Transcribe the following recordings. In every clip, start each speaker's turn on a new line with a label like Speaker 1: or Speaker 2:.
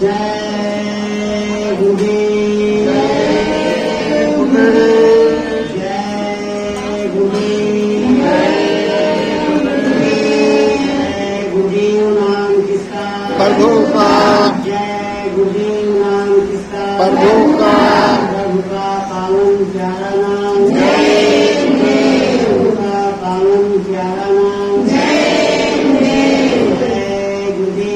Speaker 1: जय गुरुदेव, जय गुरुदेव, जय गुरुदेव नाम किसका
Speaker 2: प्रभु का,
Speaker 1: जय गुरुदेव नाम किसका
Speaker 2: प्रभु का,
Speaker 1: प्रभु का पावन प्यारा नाम, प्रभु का पावन प्यारा नाम, जय गुरुदेव,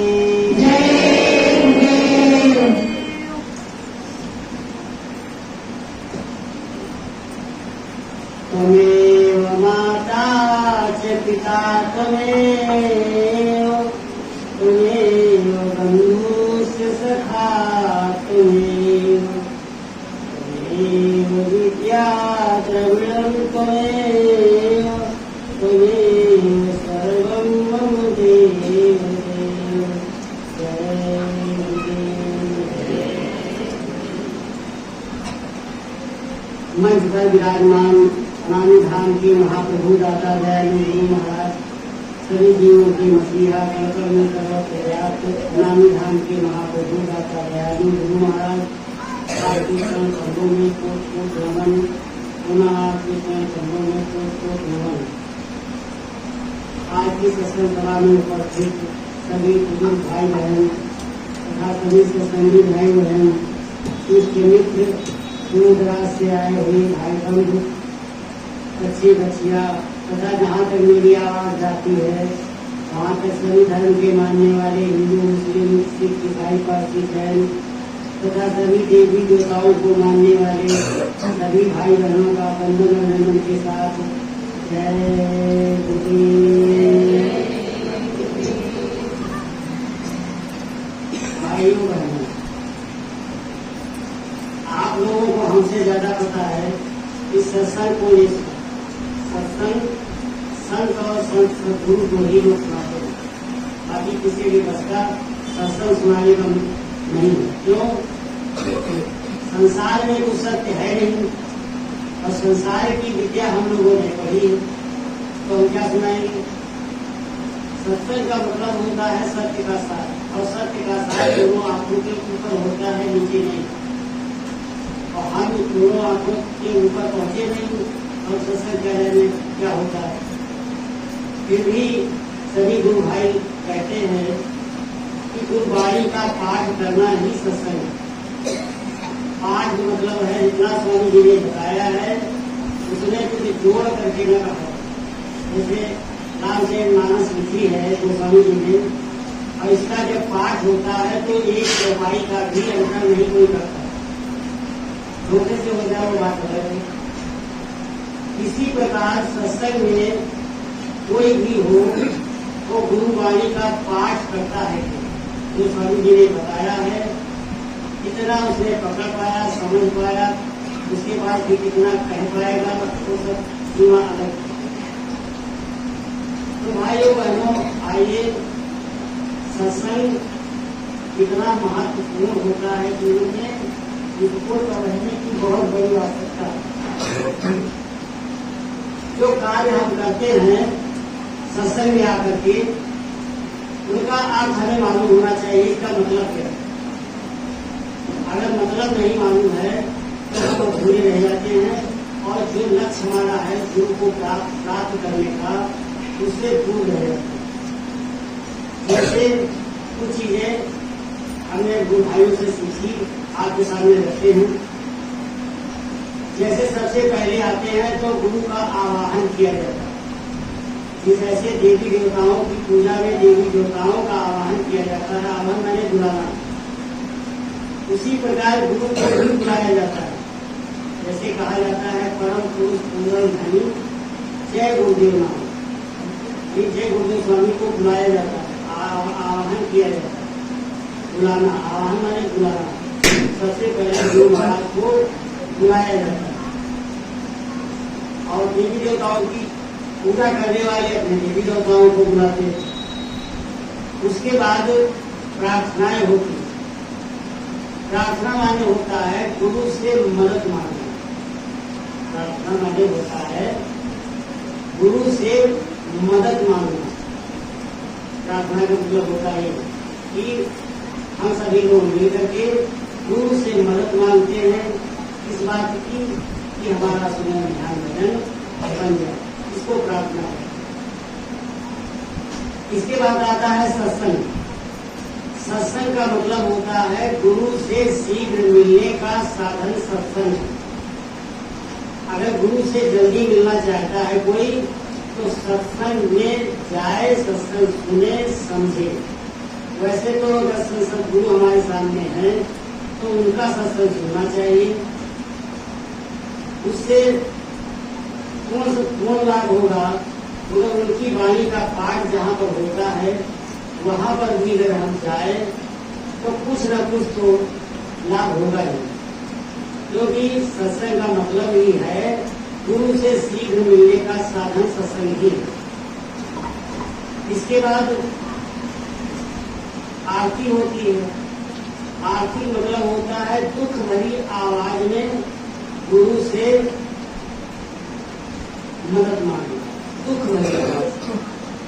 Speaker 1: त्वमेव माता च पिता त्वमेव, त्वमेव बन्धुश्च सखा त्वमेव, त्वमेव विद्या द्रविणं त्वमेव, त्वमेव सर्वं मम देव देव। जय गुरुदेव। मंच पर विराजमान अनामी धाम के महाप्रभु दाता दयालु गुरु महाराज, सभी जीवों के मसीहा कलकल में सर्व पर्याप्त अनामी धाम के महाप्रभु दाता दयालु गुरु महाराज, आपके चरण शब्दों में कोट कोट नमन, पुनः आपके चरण शब्दों में कोट कोट नमन। आज की सत्संग सभा में उपस्थित सभी बुजुर्ग भाई बहन तथा सभी सत्संगी भाई बहन, इष्ट मित्र, दूर दराज से आए हुए भाई बंधु, बच्चे बच्चियां तथा जहाँ तक मेरी आवाज जाती है वहाँ तक सभी धर्म के मानने वाले हिंदू, मुस्लिम, सिख, ईसाई, पारसी, जैन तथा सभी देवी देवताओं को मानने वाले सभी भाई बहनों का वंदन और नमन के साथ जय गुरुदेव। भाइयों बहनों, आप लोगों को हमसे ज्यादा पता है कि सत्संग को ले, सत्संग संत और संत सद्गुरु को ही लोग सुनाते हैं, बाकी किसी भी बस का सत्संग सुनाने का नहीं। क्यों? संसार में कुछ सत्य है नहीं और संसार की विद्या हम लोगों ने पढ़ी है, तो हम क्या सुनाएंगे? सत्संग का मतलब होता है सत्य का सार, और सत्य का सार दोनों आंखों के ऊपर होता है, नीचे नहीं। और हम दोनों आंखों के ऊपर पहुंचे नहीं और सत्संग करने में क्या होता है? फिर भी सभी गुरु भाई कहते हैं कि गुरुवाणी का पाठ करना ही सत्संग है। पाठ मतलब है जितना स्वामी जी ने बताया है उसने कुछ जोड़ करके न कहा। जैसे रामचरित मानस लिखी है गोस्वामी जी ने, और इसका जब पाठ होता है तो एक चौपाई का भी अंतर नहीं कोई करता, धोखे से हो जाए वो बात अलग है। इसी प्रकार सत्संग में कोई भी हो तो गुरुवाणी का पाठ करता है, जो स्वामी जी ने बताया है कितना उसने पकड़ पाया, समझ पाया, उसके बाद भी कितना कह पाएगा, वो सब सीमा अलग। तो भाइयों बहनों, आइए, सत्संग कितना महत्वपूर्ण होता है जीवन में, इसको समझने की बहुत बड़ी आवश्यकता है। जो कार्य हम करते हैं सत्संग में आकर के, उनका अर्थ हमें मालूम होना चाहिए, इसका मतलब क्या है। अगर मतलब नहीं मालूम है तो हम अधूरे रह जाते हैं, और जो लक्ष्य हमारा है गुरु को प्राप्त करने का, उससे दूर रह जाते हैं। जैसे कुछ चीजें हमने गुरु भाइयों से सीखी, आपके सामने रखते हैं। जैसे सबसे पहले आते हैं तो गुरु का आवाहन किया जाता है। जैसे देवी देवताओं की पूजा में देवी देवताओं का आवाहन किया जाता है, आवाहन मैंने बुलाना, उसी प्रकार गुरु को भी बुलाया जाता है। जैसे कहा जाता है परम पुरुष पूर्ण धनी जय गुरुदेव नाम, जय गुरुदेव स्वामी को बुलाया जाता है, आवाहन किया जाता है। बुलाना, आवाहन मैंने बुलाना, सबसे पहले गुरु महाराज को बुलाया जाता है। और देवी देवताओं की पूजा करने वाले अपने देवी देवताओं को बुलाते हैं। उसके बाद प्रार्थनाएं होती। प्रार्थना माने होता है गुरु से मदद मांगना। प्रार्थना माने होता है गुरु से मदद मांगना। प्रार्थना का मतलब होता है कि हम सभी लोग मिलकर के गुरु से मदद मांगते हैं इस बात की कि हमारा सुनन ध्यान भजन बन जाए, इसको प्रार्थना है। इसके बाद आता है सत्संग। सत्संग का मतलब होता है गुरु से शीघ्र मिलने का साधन सत्संग है। अगर गुरु से जल्दी मिलना चाहता है कोई तो सत्संग में जाए, सत्संग सुने समझे। वैसे तो अगर सदगुरु हमारे सामने हैं तो उनका सत्संग सुनना चाहिए, उससे कौन लाभ होगा? मतलब उनकी वाणी का पाठ जहाँ पर होता है वहाँ पर भी अगर हम जाए तो कुछ न कुछ तो लाभ होगा ही, क्योंकि सत्संग का मतलब ही है गुरु से शीघ्र मिलने का साधन सत्संग ही। इसके बाद आरती होती है। आरती मतलब होता है दुख भरी आवाज में गुरु से मदद मांगना। दुख भरी आवाज,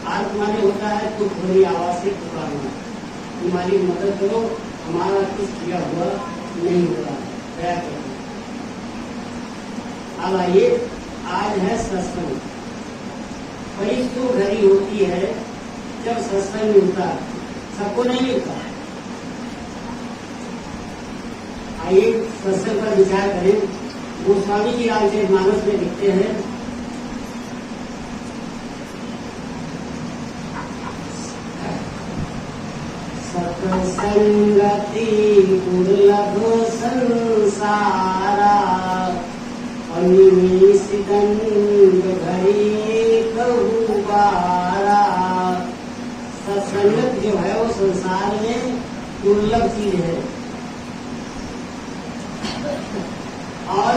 Speaker 1: आरती माने होता है दुख भरी आवाज से पुकारना, हमारी मदद करो, हमारा कुछ किया हुआ नहीं हो रहा, दया करो। अब आइए, आज है सत्संग। बड़ी सुख घड़ी होती है जब सत्संग मिलता है, सबको नहीं मिलता। आइए सत्संग पर विचार करें। गोस्वामी जी रामचरितमानस में लिखते हैं, सत्संगति दुर्लभ संसारा, अनिमिष दंड घड़ी कहु बारा। सत्संगत जो है वो संसार में दुर्लभ चीज है, और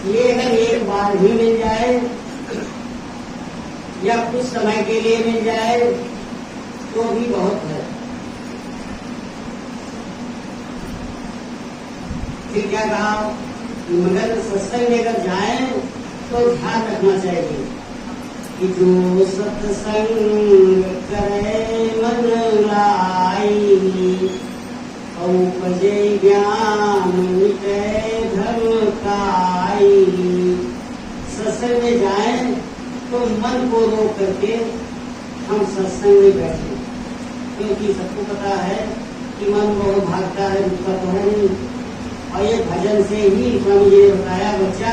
Speaker 1: ये अगर एक बार भी मिल जाए या कुछ समय के लिए मिल जाए तो भी बहुत है। फिर क्या कहा? मगर सत्संग में अगर जाए तो ध्यान रखना चाहिए कि जो सत्संग करे मन लाई, उपजे ज्ञान मिटे धर्म काई। सत्संग में जाए तो मन को रोक करके हम सत्संग में बैठे, क्योंकि सबको पता है कि मन बहुत भागता है, रुकता तो है नहीं। और ये भजन से ही स्वामी जी ने बताया, बच्चा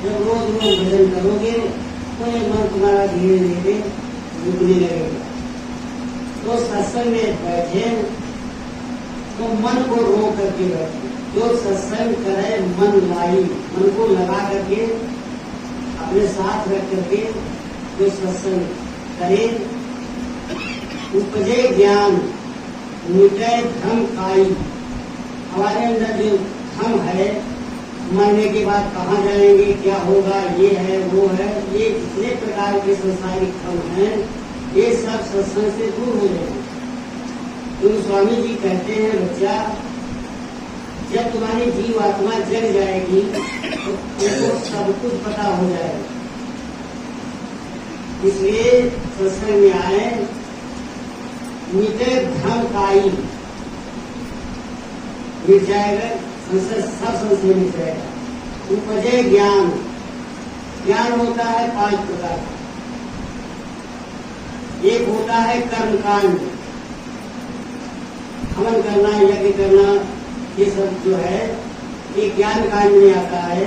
Speaker 1: जब रोज रोज भजन करोगे तो ये मन तुम्हारा धीरे धीरे रुकने लगेगा। तो सत्संग में बैठे तो मन को रोक करके बैठे। जो सत्संग करे मन लाई, मन को लगा करके अपने साथ रख करके जो सत्संग करे, उपजे ज्ञान मिटे धर्म काई। हमारे अंदर जो हम है, मरने के बाद कहाँ जाएंगे, क्या होगा, ये है वो है, ये जितने प्रकार के संसारिक हम हैं, ये सब सत्संग से दूर हो जाएंगे। तो स्वामी जी कहते हैं, बच्चा जब तुम्हारी जीव आत्मा जग जाएगी तो तुमको सब कुछ पता हो जाएगा। इसलिए सत्संग में आए, मिटे भ्रम काई, मिट जाएगा सब संशय मिट जाएगा। उपजे ज्ञान, ज्ञान होता है 5 प्रकार का। एक होता है कर्म कांड, हवन करना, यज्ञ करना, ये सब जो है ये ज्ञान कांड में आता है।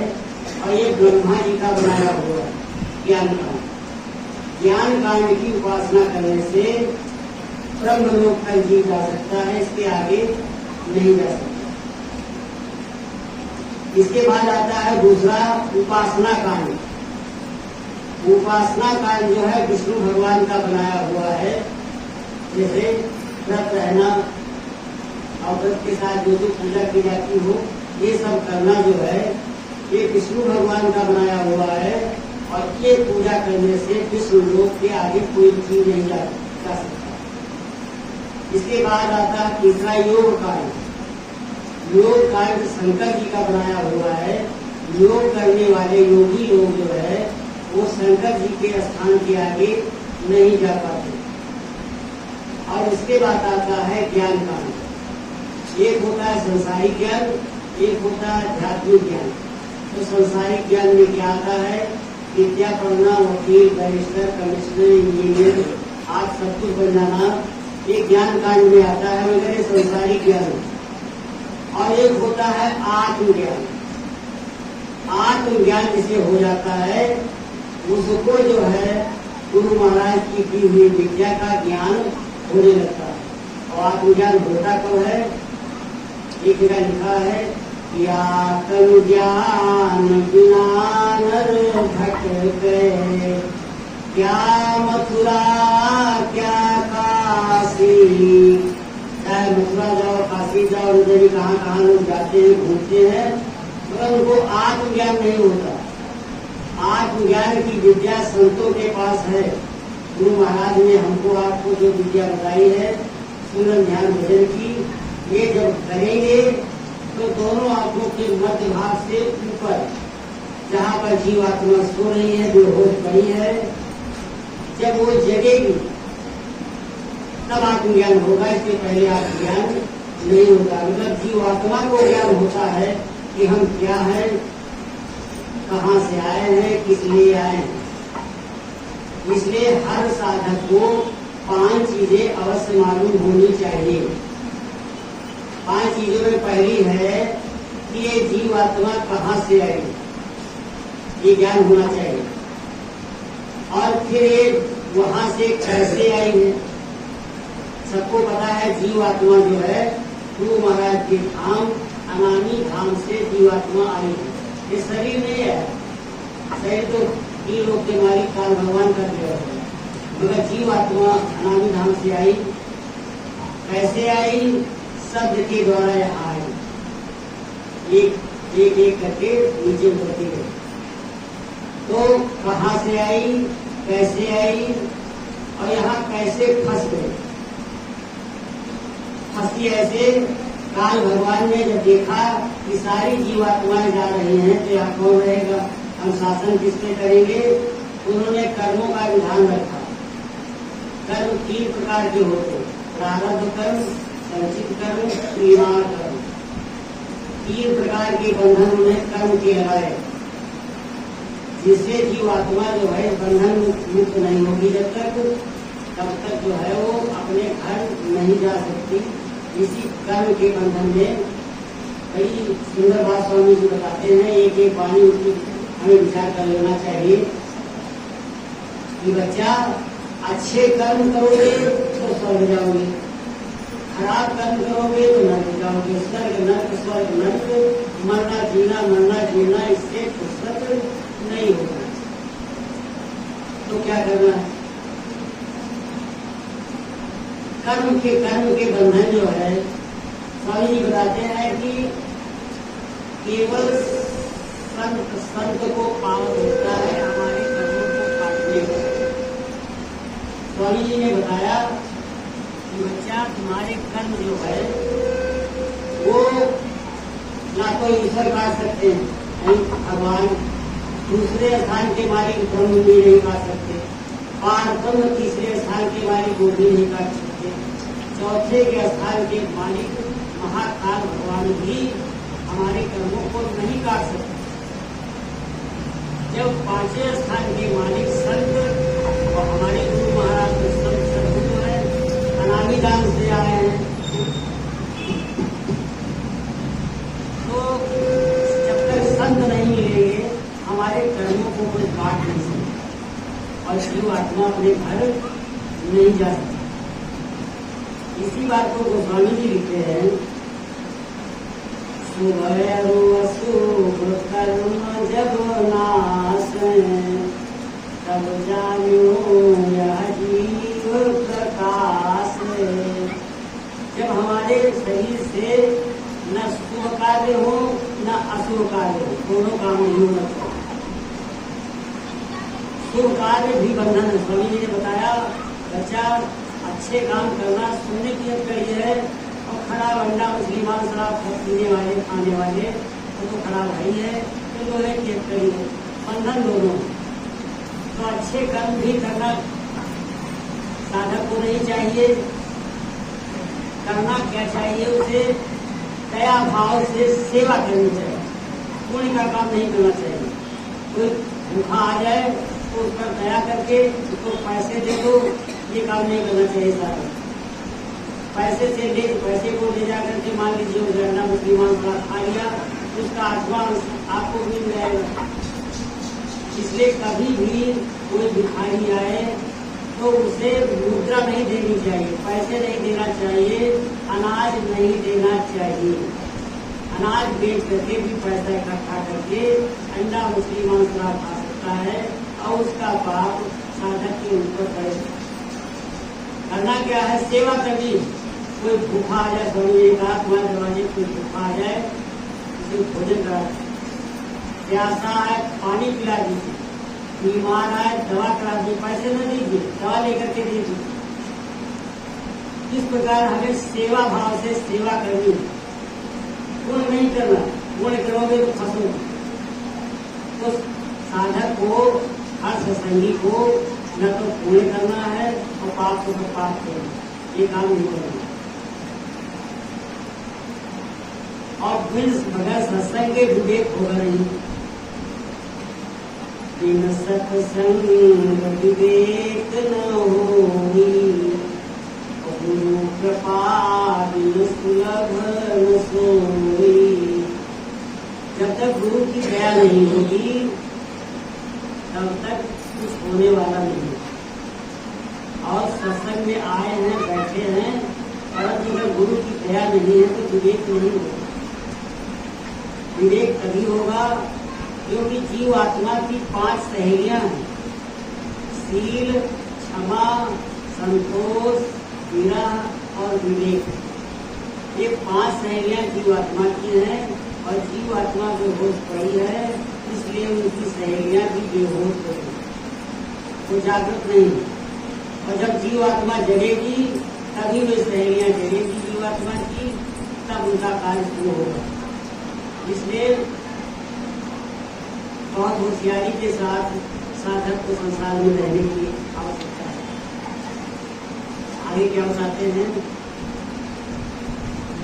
Speaker 1: और ये ब्रह्मा जी का बनाया हुआ ज्ञान कांड। ज्ञान कांड की उपासना करने से ब्रह्मलोक तक जी जा सकता है, इसके आगे नहीं जा सकता। इसके बाद आता है दूसरा उपासना कांड। उपासना कांड जो है विष्णु भगवान का बनाया हुआ है। जैसे व्रत रहना और व्रत के साथ जो जो पूजा की जाती हो, ये सब करना जो है ये विष्णु भगवान का बनाया हुआ है। और ये पूजा करने से विष्णु लोक के आगे कोई चीज नहीं जा सकता। इसके बाद आता है तीसरा योग कांड। योग कांड शंकर जी का बनाया हुआ है। योग करने वाले योगी लोग जो है वो शंकर जी के स्थान के आगे नहीं जा पाते। और इसके बाद आता है ज्ञान कांड। एक होता है संसारिक ज्ञान, एक होता है आध्यात्मिक ज्ञान। तो संसारिक ज्ञान में क्या आता है? विद्या पढ़ना, वकील, बैरिस्टर, कमिश्नर, इंजीनियर, आज सब कुछ बन जाना, ये ज्ञान कांड में आता है, मगर ये संसारिक ज्ञान। और एक होता है आत्मज्ञान। आत्मज्ञान जिसे हो जाता है उसको जो है गुरु महाराज की दी हुई विद्या का ज्ञान होने लगता है। और आत्मज्ञान होता कब है? एक जगह लिखा है कि आत्मज्ञान बिना नर भटके, क्या मथुरा क्या काशी। चाहे मथुरा जाओ, काशी जाओ, उधर कहाँ कहाँ लोग जाते हैं, घूमते हैं, मगर उनको आत्मज्ञान नहीं होता। आत्मज्ञान की विद्या संतों के पास है। गुरु महाराज ने हमको आपको जो विद्या बताई है सुमरन ध्यान भजन की, ये जब करेंगे तो दोनों आंखों के मध्य भाग से ऊपर जहाँ पर जीवात्मा सो रही है, बेहोश पड़ी है, जब वो जगेगी तब आत्मज्ञान होगा। इसके पहले आत्मज्ञान नहीं होता। मतलब जीवात्मा को ज्ञान होता है कि हम क्या है, कहाँ से आए हैं, किस लिए आए हैं। इसलिए हर साधक को 5 चीजें अवश्य मालूम होनी चाहिए। 5 चीजों में पहली है कि ये जीवात्मा कहाँ से आई, ये ज्ञान होना चाहिए। और फिर ये वहां से कैसे आई है। सबको पता है जीवात्मा जो है गुरु महाराज के धाम अनामी धाम से जीवात्मा आई है। ये शरीर नहीं है, शरीर तो ये लोग के मालिक काल भगवान का दिया है, मगर जीवात्मा अनामी धाम से आई। कैसे आई? शब्द के द्वारा यहाँ आई, एक एक करके नीचे उतरती गई। तो कहाँ से आई, कैसे आई और यहाँ कैसे फंस गई। फंसी ऐसे, काल भगवान ने जब देखा कि सारी जीवात्माएं जा रही हैं तो यहाँ कौन रहेगा, हम शासन किसके करेंगे। उन्होंने कर्मों का विधान रखा। कर्म 3 प्रकार के होते हैं, प्रारब्ध कर्म, संचित कर्म, क्रियाण कर्म। 3 प्रकार के बंधन उन्हें कर्म के लगाए, जिससे जीवात्मा जो है बंधन मुक्त नहीं होगी जब तक जो है वो अपने घर नहीं जा सकती। इसी कर्म के बंधन में बड़ी सुंदर बात स्वामी जी बताते हैं। एक एक वाणी उनकी हमें विचार कर लेना चाहिए कि बच्चा अच्छे कर्म करोगे तो स्वर्ग जाओगे, खराब कर्म करोगे तो नरक जाओगे। स्वर्ग नरक, स्वर्ग नरक, मरना जीना, इससे फुर्सत नहीं होगा। तो क्या करना है? कर्म के बंधन जो है स्वामी जी बताते हैं कि केवल संत को पाप होता है हमारे कर्मों को काटने का। स्वामी जी ने बताया कि बच्चा तुम्हारे कर्म जो है वो ना तो ईश्वर काट सकते हैं, नहीं भगवान, दूसरे स्थान के मालिक ब्रह्म भी नहीं काट सकते, पारब्रह्म तीसरे स्थान के मालिक वो भी नहीं काट सकते, चौथे के स्थान के मालिक महाकाल भगवान भी हमारे कर्मों को नहीं काट सकते। जब 5वें स्थान के मालिक संत और हमारे गुरु महाराज के संत सदगुरु है, अनामी दान से आए हैं, तो जब तक संत नहीं मिलेंगे हमारे कर्मों को कोई काट नहीं सकता और शिव आत्मा अपने घर नहीं जा सकती। इसी बात को गोस्वामी जी लिखते हैं, शुभ अशुभ कर्म जब नाश तब जानो यह जीव प्रकाश। जब हमारे शरीर से न शुभ कार्य हो न अशुभ कार्य हो, दोनों काम नहीं होना चाहिए। शुभ कार्य भी बंधन है। स्वामी जी ने बताया बच्चा अच्छे काम करना सुनने की कड़ी है, और खराब अंडा मछली मांस शराब पीने वाले खाने वाले तो खराब है ही है, तो लोहे की कड़ी है, बंधन दोनों। तो अच्छे कर्म भी करना साधक को नहीं चाहिए। करना क्या चाहिए उसे दया भाव से सेवा करनी चाहिए, पुण्य का काम नहीं करना चाहिए। कोई भूखा आ जाए तो उस पर दया करके उसको पैसे दे दो, ये काम नहीं करना चाहिए। सारा पैसे से ले पैसे को ले जा करके मान लीजिए वो जरना मुसलमान का खा लिया, उसका आत्मा आपको मिल जाएगा। इसलिए कभी भी कोई भिखारी आए तो उसे मुद्रा नहीं देनी चाहिए, पैसे नहीं देना चाहिए, अनाज नहीं देना चाहिए। अनाज बेच करके भी पैसा इकट्ठा करके अंडा मुसलमान खा सकता है और उसका पाप साधक के ऊपर पड़ेगा। करना क्या है, सेवा करनी। कोई भूखा आ जाए, समझिए तुम्हारे दरवाजे कोई भूखा आ जाए, उसे भोजन करा, प्यासा है पानी पिला दीजिए, बीमार है दवा करा दीजिए, पैसे न दीजिए, दवा लेकर के दीजिए। इस प्रकार हमें सेवा भाव से सेवा करनी है, पुण्य नहीं करना। पुण्य करोगे तो फंसोगे। तो साधक को, हर सत्संगी को न तो पुण्य करना है और पाप को पाप करना, ये काम नहीं करना। और बिन बगैर सत्संग के विवेक होगा नहीं। बिन सत्संग विवेक न होई, गुरु कृपा बिन सुलभ न सोई। जब तक गुरु की दया नहीं होगी तब तक कुछ होने वाला नहीं। और सत्संग में आए हैं, बैठे हैं, परंतु अगर गुरु की दया नहीं है तो विवेक नहीं होगा। विवेक तभी होगा क्योंकि जीव आत्मा की 5 सहेलियां हैं, शील, क्षमा, संतोष, विरह और विवेक। ये 5 सहेलियां जीव आत्मा की हैं और जीव आत्मा बेहोश पड़ी है, इसलिए उनकी सहेलियां भी बेहोश पड़ी, वो जागृत नहीं। और जब जीव आत्मा जगेगी तभी वे सहेलियां जगेगी जीव आत्मा की, तब उनका कार्य शुरू होगा। इसलिए बहुत होशियारी के साथ साधक को संसार में रहने की आवश्यकता है। आगे क्या बताते हैं,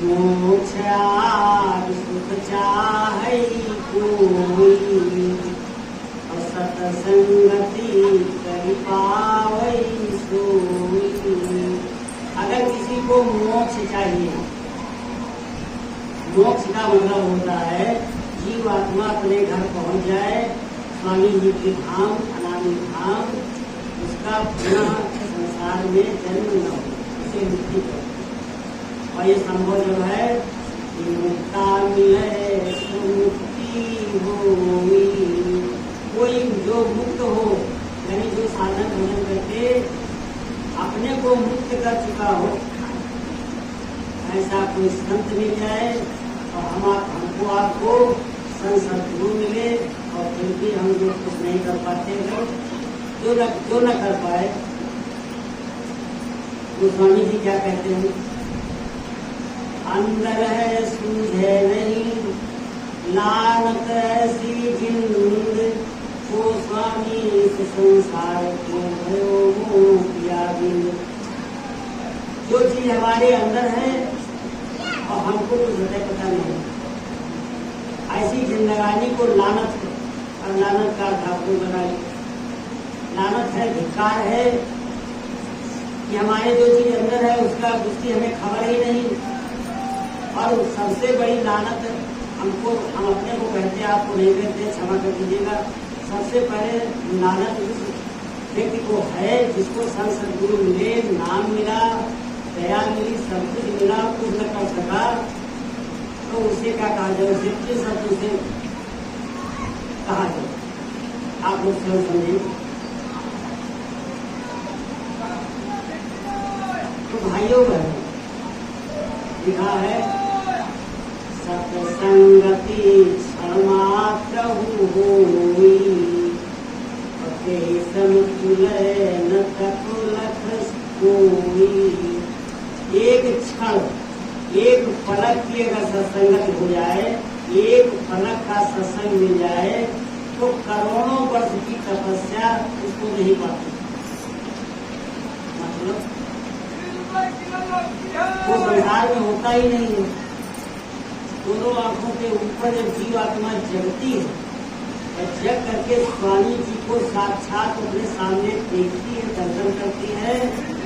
Speaker 1: मोक्ष सुख चाहे कोई, सतसंगति करि पावै सोई। अगर किसी को मोक्ष चाहिए, मोक्ष का मतलब होता है जीव आत्मा अपने घर पहुंच जाए, स्वामी जी के धाम, अनामी धाम, उसका पुनः संसार में जन्म न हो, उसे मुक्ति कर। और ये संभव जो है, मुक्ता मिले मुक्ति होई। कोई जो मुक्त हो, यानी जो साधन भजन करके अपने को मुक्त कर चुका हो, ऐसा कोई संत मिल जाए और हमको आपको सदगुरु मिले, और फिर भी हम जो कुछ नहीं कर पाते हैं, जो न कर पाए, तो स्वामी जी क्या कहते हैं, अंदर है सूझे नहीं लानत ऐसी जिंद को, स्वामी इस संसार को भयो मोह किया बिंद। जो चीज हमारे अंदर है और हमको कुछ पता नहीं, ऐसी जिंदगानी को लानत है। और लानत का ठाकुर बना, लानत है, धिक्कार है कि हमारे जो चीज अंदर है उसकी हमें खबर ही नहीं। और सबसे बड़ी लानत हमको, हम अपने को कहते हैं, आपको नहीं कहते, क्षमा कर दीजिएगा। सबसे पहले लानत उस व्यक्ति को है जिसको संत सदगुरु मिले, नाम मिला, दया मिली, सब कुछ मिला, कुछ न कर सका, तो उसे क्या कहा जाए, उसे किस शब्द से कहा जाए, आप लोग स्वयं समझिए। तो भाइयों बहनों, लिखा है सत्संगति क्षमात्र होई, समतुल न तकुलख कोई। एक क्षण, एक पलक की अगर सत्संगत हो जाए, एक पलक का सत्संग मिल जाए, तो करोड़ों वर्ष की तपस्या उसको नहीं पाती। मतलब वो संसार में होता ही नहीं है। दोनों आंखों के ऊपर जब जीव आत्मा जगती है, और जग करके स्वामी जी को साक्षात अपने सामने देखती है, दर्शन करती है,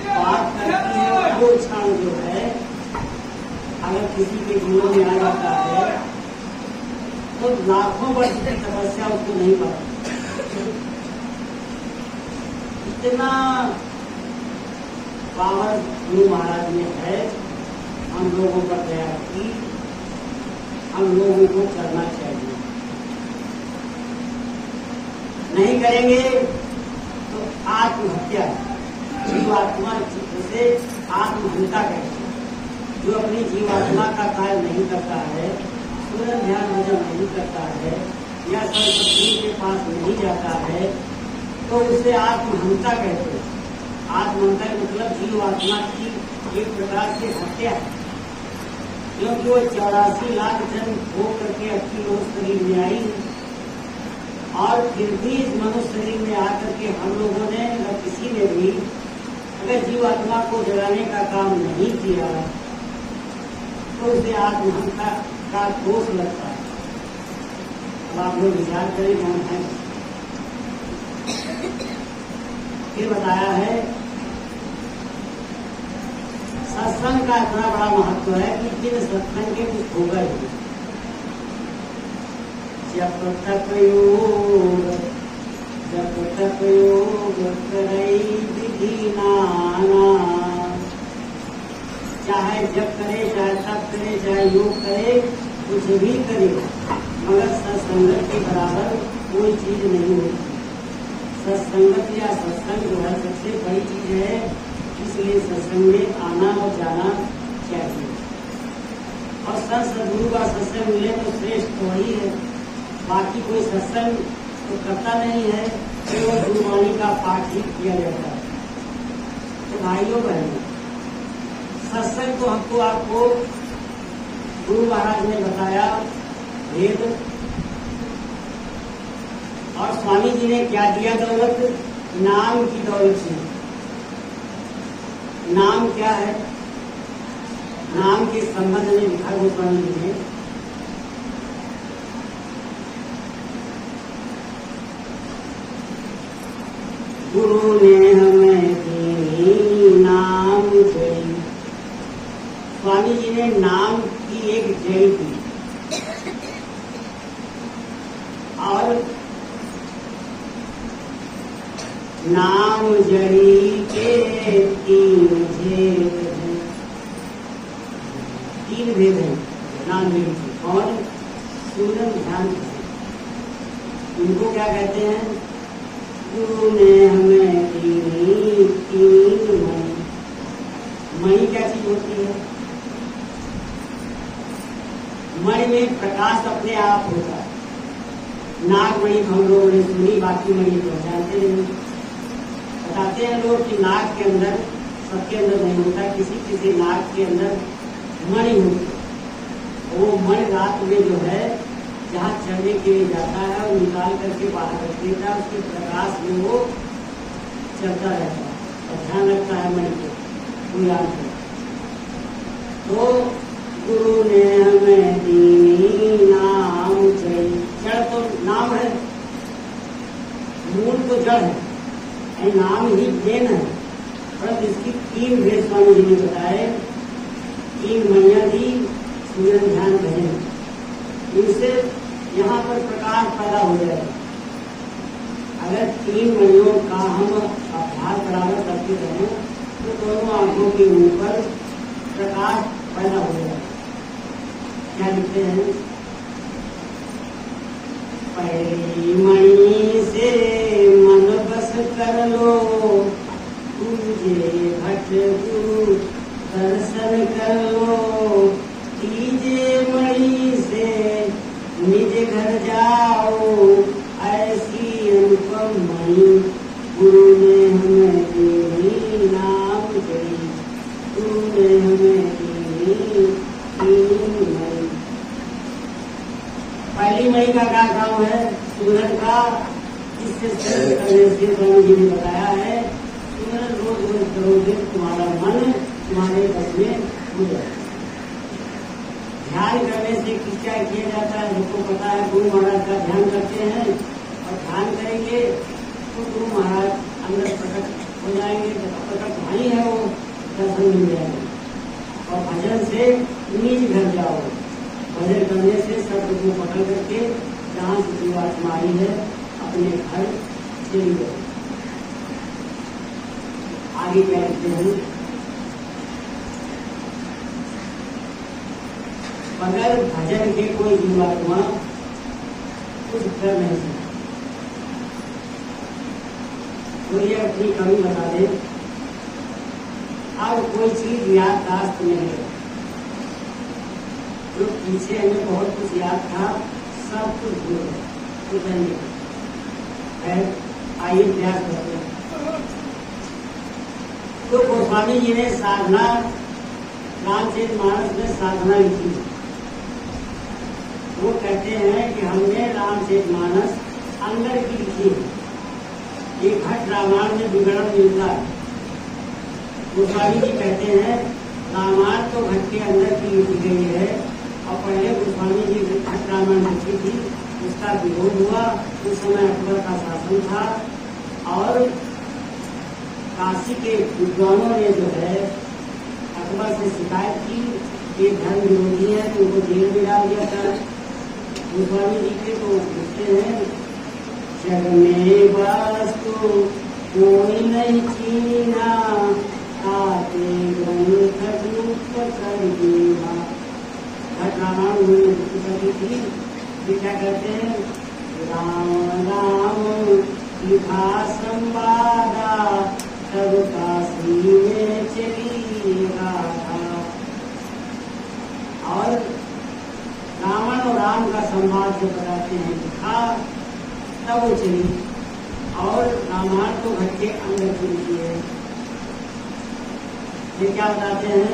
Speaker 1: बात करती है, वो क्षण जो है अगर किसी के जीवन में आ जाता है तो लाखों वर्ष की तपस्या उसको नहीं पाती। इतना पावर गुरु महाराज में है, हम लोगों पर दया की, हम लोगों को करना चाहिए। नहीं करेंगे तो आत्महत्या, जीवात्मा से आत्महत्या करते हैं। जो अपनी जीवात्मा का कार्य नहीं करता है, सूर्य ध्यान भजन नहीं करता है, या सरस्वती के पास नहीं जाता है, तो उसे आत्महत्या कहते हैं। आत्महत्या मतलब जीवात्मा की एक प्रकार से हत्या है, क्योंकि वो 84 लाख जन्म हो करके अपनी मनुष्य शरीर में आई, और फिर भी इस मनुष्य शरीर में आकर के हम लोगों ने या किसी ने भी अगर जीवात्मा को जगाने का काम नहीं किया तो उसे आत्महत्या का दोष लगता है। अब आप लोग विचार करें कौन है। फिर बताया है सत्संग का इतना बड़ा महत्व है कि बिन सत्संग के कुछ होगा ही। जब तक योग करई विधि नाना, चाहे जब करे, चाहे तप करे, चाहे योग करे, कुछ भी करे, मगर सत्संगत के बराबर कोई चीज नहीं होती। सत्संगत या सत्संग जो है सबसे बड़ी चीज है, इसलिए सत्संग में आना और जाना चाहिए। और संत सदगुरु का सत्संग मिले तो श्रेष्ठ वही है। बाकी कोई सत्संग तो करता नहीं है, केवल गुरुवाणी का पाठ ही किया जाता है। तो भाइयों बहनों, सत्संग तो हमको आपको गुरु महाराज ने बताया वेद, और स्वामी जी ने क्या दिया दौलत? नाम की दौलत दी। नाम क्या है? नाम के संबंध में लिखा गोस्वामी जी ने, गुरु ने हमें दी नाम जय। स्वामी जी ने नाम की एक जय दी, और नाम जड़ी के 3 भेद हैं। 3 भेद हैं नाम जड़ी के, और सूर्य ध्यान। उनको क्या कहते हैं? गुरु ने हमें दी 3 मणि। मणि क्या चीज होती है? मणि में प्रकाश अपने आप होता है। नागमणि हम लोगों ने सुनी, बाकी मणि तो जानते नहीं। बताते हैं लोग कि नाग के अंदर, सबके अंदर नहीं होता, किसी किसी नाग के अंदर मणि होती है। वो मणि रात में जो है जहाँ चढ़ने के लिए जाता है और निकाल करके बाहर रख देता है, उसके प्रकाश में वो चलता रहता है और ध्यान रखता है मणि को, कोई याद है। तो गुरु ने हमें दी नाम जय। जड़ तो नाम है, मूल तो जड़ है, नाम ही देन है। पर इसकी 3 भेद स्वामी जी ने बताए। 3 मणियां दी, सूर्य ध्यान भजन, इनसे यहाँ पर प्रकाश पैदा हो जाए। अगर 3 मणियों का हम अभ्यास बराबर करते रहें तो दोनों आंखों के ऊपर प्रकाश पैदा हो जाए। क्या लिखते हैं? पहली मणि से मन बस कर लो, तुझे भट गुरु दर्शन कर लो। तीजे मणि से निज घर जाओ, ऐसी अनुपम मणि गुरु ने हमें दी नाम जय। गुरु ने हमें दी 3 मणि। पहली मणि का क्या काम है? सूरज का, जिससे सर्च करने से स्वामी जी ने बताया है सूरज रोज रोज करोगे, तुम्हारा मन तुम्हारे बस में हो जाए। ध्यान करने से किसी वो दर्शन मिल जाएंगे। और भजन से निज घर जाओ, भजन करने से शब्द को पकड़ करके जहाँ से जीवात्मा आई है अपने घर चली गए। आगे क्या लिखते हैं, बगैर भजन के कोई जीवात्मा कुछ कर नहीं सकता। तो ये अपनी कमी बता दे। अब कोई चीज याददाश्त नहीं है, जो पीछे हमें बहुत कुछ याद था सब कुछ भूल गए, कुछ नहीं है। आइए प्रयास करते हैं। तो गोस्वामी जी ने साधना, रामचरितमानस में साधना लिखी। वो कहते हैं कि हमने रामचरितमानस अंदर की लिखी है, ये घट रामायण में विवरण मिलता है। गोस्वामी जी कहते हैं रामायण तो घट के अंदर की लिखी गई है, और पहले गोस्वामी जी घट रामायण लिखी थी, उसका विरोध हुआ। उस समय अकबर का शासन था और काशी के विद्वानों ने जो है अकबर से शिकायत की, ये धर्म विरोधी है, तो उनको जेल में डाल दिया था। गोस्वामी जी के तो लिखते हैं, जग में वस्तु कोई नहीं चीना, आते ग्रंथ रूप कर देना। घट रामायण उन्होंने लिखी थी। ये क्या कहते हैं, राम राम लिखा संवादा, तब काशी में चली गाथा। और रावण और राम का संवाद जो बताते हैं लिखा, तब वो चली। और रामायण तो घट के अंदर की लिखी है। ये क्या बताते हैं,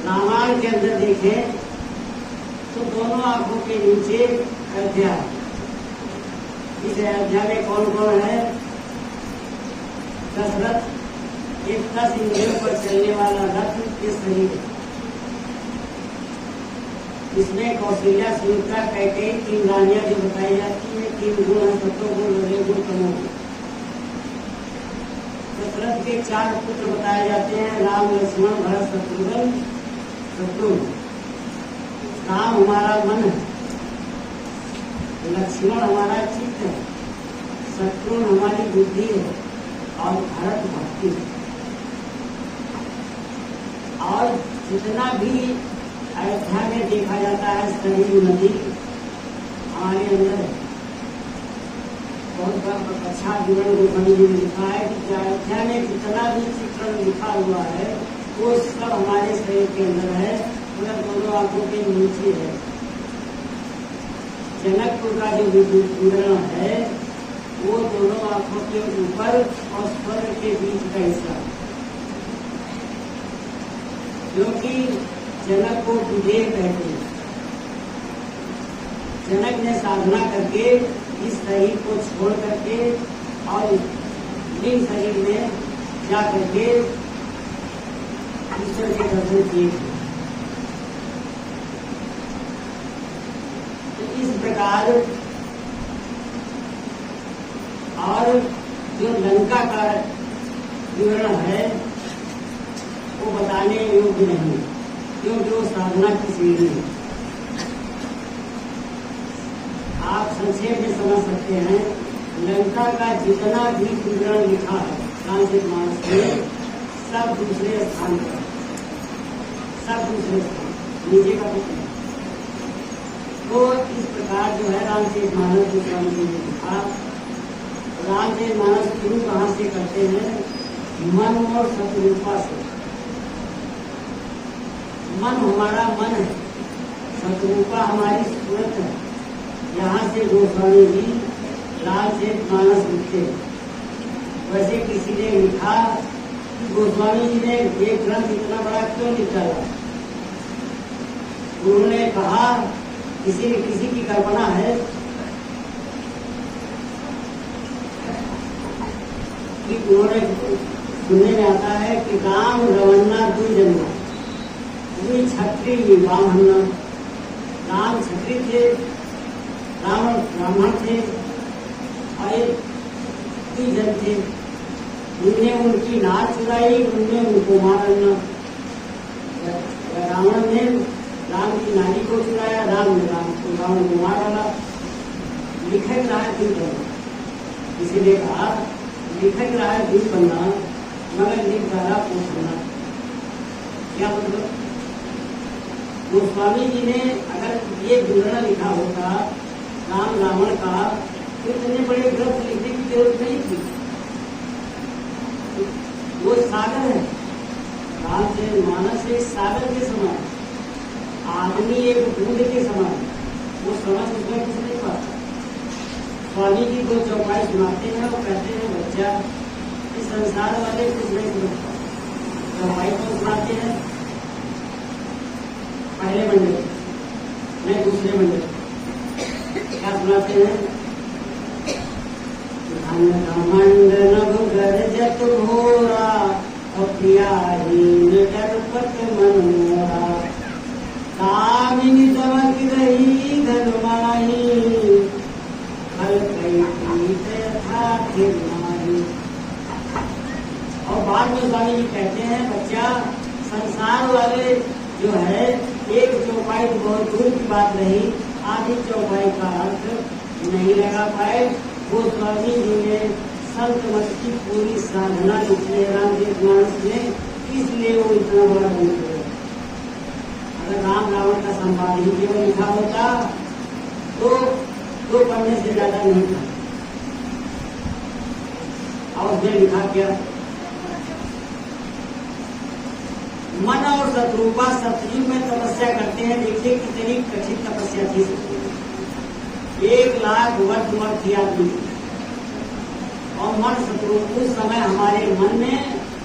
Speaker 1: रामायण के अंदर देखें तो दोनों आंखों के नीचे अयोध्या है। इस अयोध्या में कौन कौन है, दशरथ, एक 10 इंद्रियों पर चलने वाला रथ के शरीर है। इसमें कौशल्या, सुमित्रा, कैकेयी 3 रानियां जो बताई जाती है, 3 गुण है, सत्वगुण, रजोगुण, तमोगुण। दशरथ के 4 पुत्र बताए जाते हैं, राम, लक्ष्मण, भरत, शत्रुघ्न। राम हमारा मन है, लक्ष्मण हमारा चित्त है, शत्रुघ्न हमारी बुद्धि है, और भरत भक्ति है। और जितना भी अयोध्या में देखा जाता है सरयू नदी हमारे अंदर है। बहुत अच्छा विवरण गोस्वामी जी ने लिखा है कि अयोध्या में जितना भी चित्रण लिखा हुआ है वो सब हमारे शरीर के अंदर है, मतलब दोनों आंखों के नीचे है। जनकपुर का जो विवरण है वो दोनों आंखों के ऊपर और स्वर्ग के बीच का हिस्सा, क्योंकि जनक को विदेह कहते हैं। जनक ने साधना करके इस शरीर को छोड़ करके और लिंग शरीर में जा करके ईश्वर के दर्शन किए। तो इस प्रकार और जो लंका का विवरण है वो बताने योग्य नहीं, क्योंकि वो साधना की सीढ़ी है। आप संक्षेप में समझ सकते हैं, लंका का जितना भी विवरण लिखा है रामचरितमानस में, सब दूसरे स्थान पर, सब दूसरे स्थान, नीचे का कुछ नहीं। तो इस प्रकार जो है रामचरितमानस जो स्वामी जी ने लिखा, रामचरितमानस शुरू कहाँ से करते हैं, मन और सतरूपा से। मन हमारा मन है, सतरूपा हमारी सूरत है। यहाँ से गोस्वामी जी रामचरितमानस लिखते। वैसे किसी ने लिखा कि गोस्वामी जी ने ये ग्रंथ इतना बड़ा क्यों निकाला। उन्होंने कहा किसी ने किसी की कल्पना है कि उन्होंने सुनने में आता है कि राम रवन्ना दो जन्मा, क्षत्रिय ब्राह्मण। राम क्षत्रिय थे रावण ब्राह्मण थे और एक जन थे। उनने उनकी नाच चुराई, उनने उनको मारना। रावण ने राम की नारी को चुराया, राम ने रावण को मार डाला। लिखक रहा है दिल बनना, इसीलिए कहा लिखक रहा है दिल बनना मगर लिख डाला पोषणा। क्या मतलब? गोस्वामी जी ने अगर ये विवरण लिखा होता राम रावण का तो इतने बड़े ग्रंथ लिखने की जरूरत नहीं थी। वो सागर है, रामचरितमानस एक सागर के समान, आदमी एक बूंद के समान, वो समझ उसमें कुछ नहीं पाता। स्वामी जी को चौपाई सुनाते हैं और कहते हैं बच्चा इस संसार वाले कुछ नहीं समझ पाते। चौपाई को सुनाते हैं पहले मंडल नहीं दूसरे मंडल, क्या सुनाते हैं? मंडल गरजत घोरा अप्रियाहीन डरपत मन मोरा, कामिनी चमक रही घन माही, फल कई था फिर माही। और बाद में स्वामी जी कहते हैं बच्चा संसार वाले जो है एक चौपाई तो बहुत दूर की बात रही, आधी चौपाई का अर्थ नहीं लगा पाए। वो स्वामी जी ने संत मत की पूरी साधना लिखी है रामचरितमानस में, इसलिए वो इतना बड़ा ग्रंथ है। अगर राम रावण का संवाद ही केवल लिखा होता तो दो पढ़ने से ज्यादा नहीं था। और उसने लिखा क्या? मन और शत्रुपा सतयुग में तपस्या करते हैं। देखिए कितनी कठिन तपस्या थी। 1 लाख वर्ष उम्र थी आदमी और मन शत्रु उस समय हमारे मन में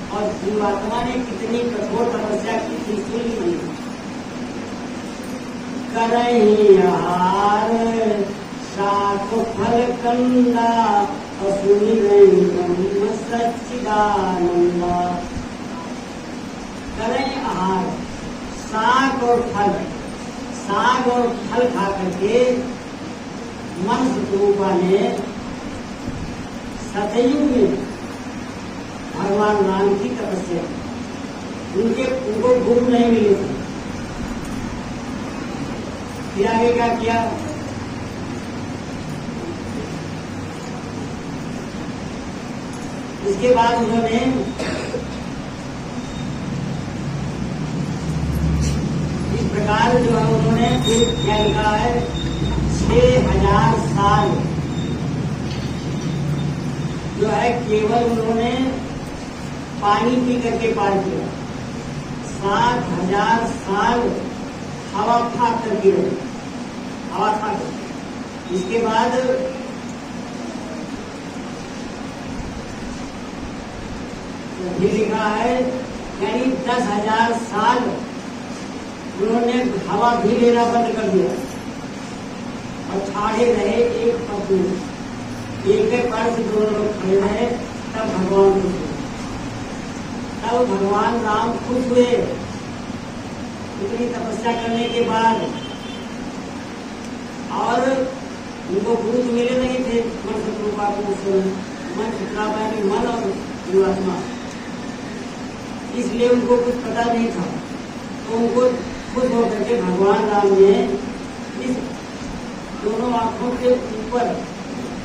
Speaker 1: और जीवात्मा ने कितनी कठोर तपस्या की थी। सुनी करही आहार शाख फल कंदा और सुनी नहीं सच्चिदानंदा। करें आहार साग और फल, साग और फल खा करके मन स्वरूपा ने सतयुग में भगवान राम की तपस्या की। उनको भूख नहीं मिली थी। फिर आगे क्या किया? इसके बाद उन्होंने प्रकार जो है उन्होंने क्या लिखा है? 6000 साल जो है केवल उन्होंने पानी पी करके पार किया। 7000 साल हवा फाक करके रहे, हवा फाक। इसके बाद भी लिखा है यानी 10,000 साल उन्होंने हवा भी लेना बंद कर दिया और ठाड़े रहे एक पद में, एक पैर से दोनों लोग खड़े रहे। तब भगवान खुश हुए, तब भगवान राम खुश हुए। इतनी तपस्या करने के बाद और उनको भूत मिले नहीं थे मन शत्रुपा को, मन शत्रुपा की मन और जीवात्मा, इसलिए उनको कुछ पता नहीं था। तो उनको खुश होकर के भगवान राम ने इस दोनों आंखों के ऊपर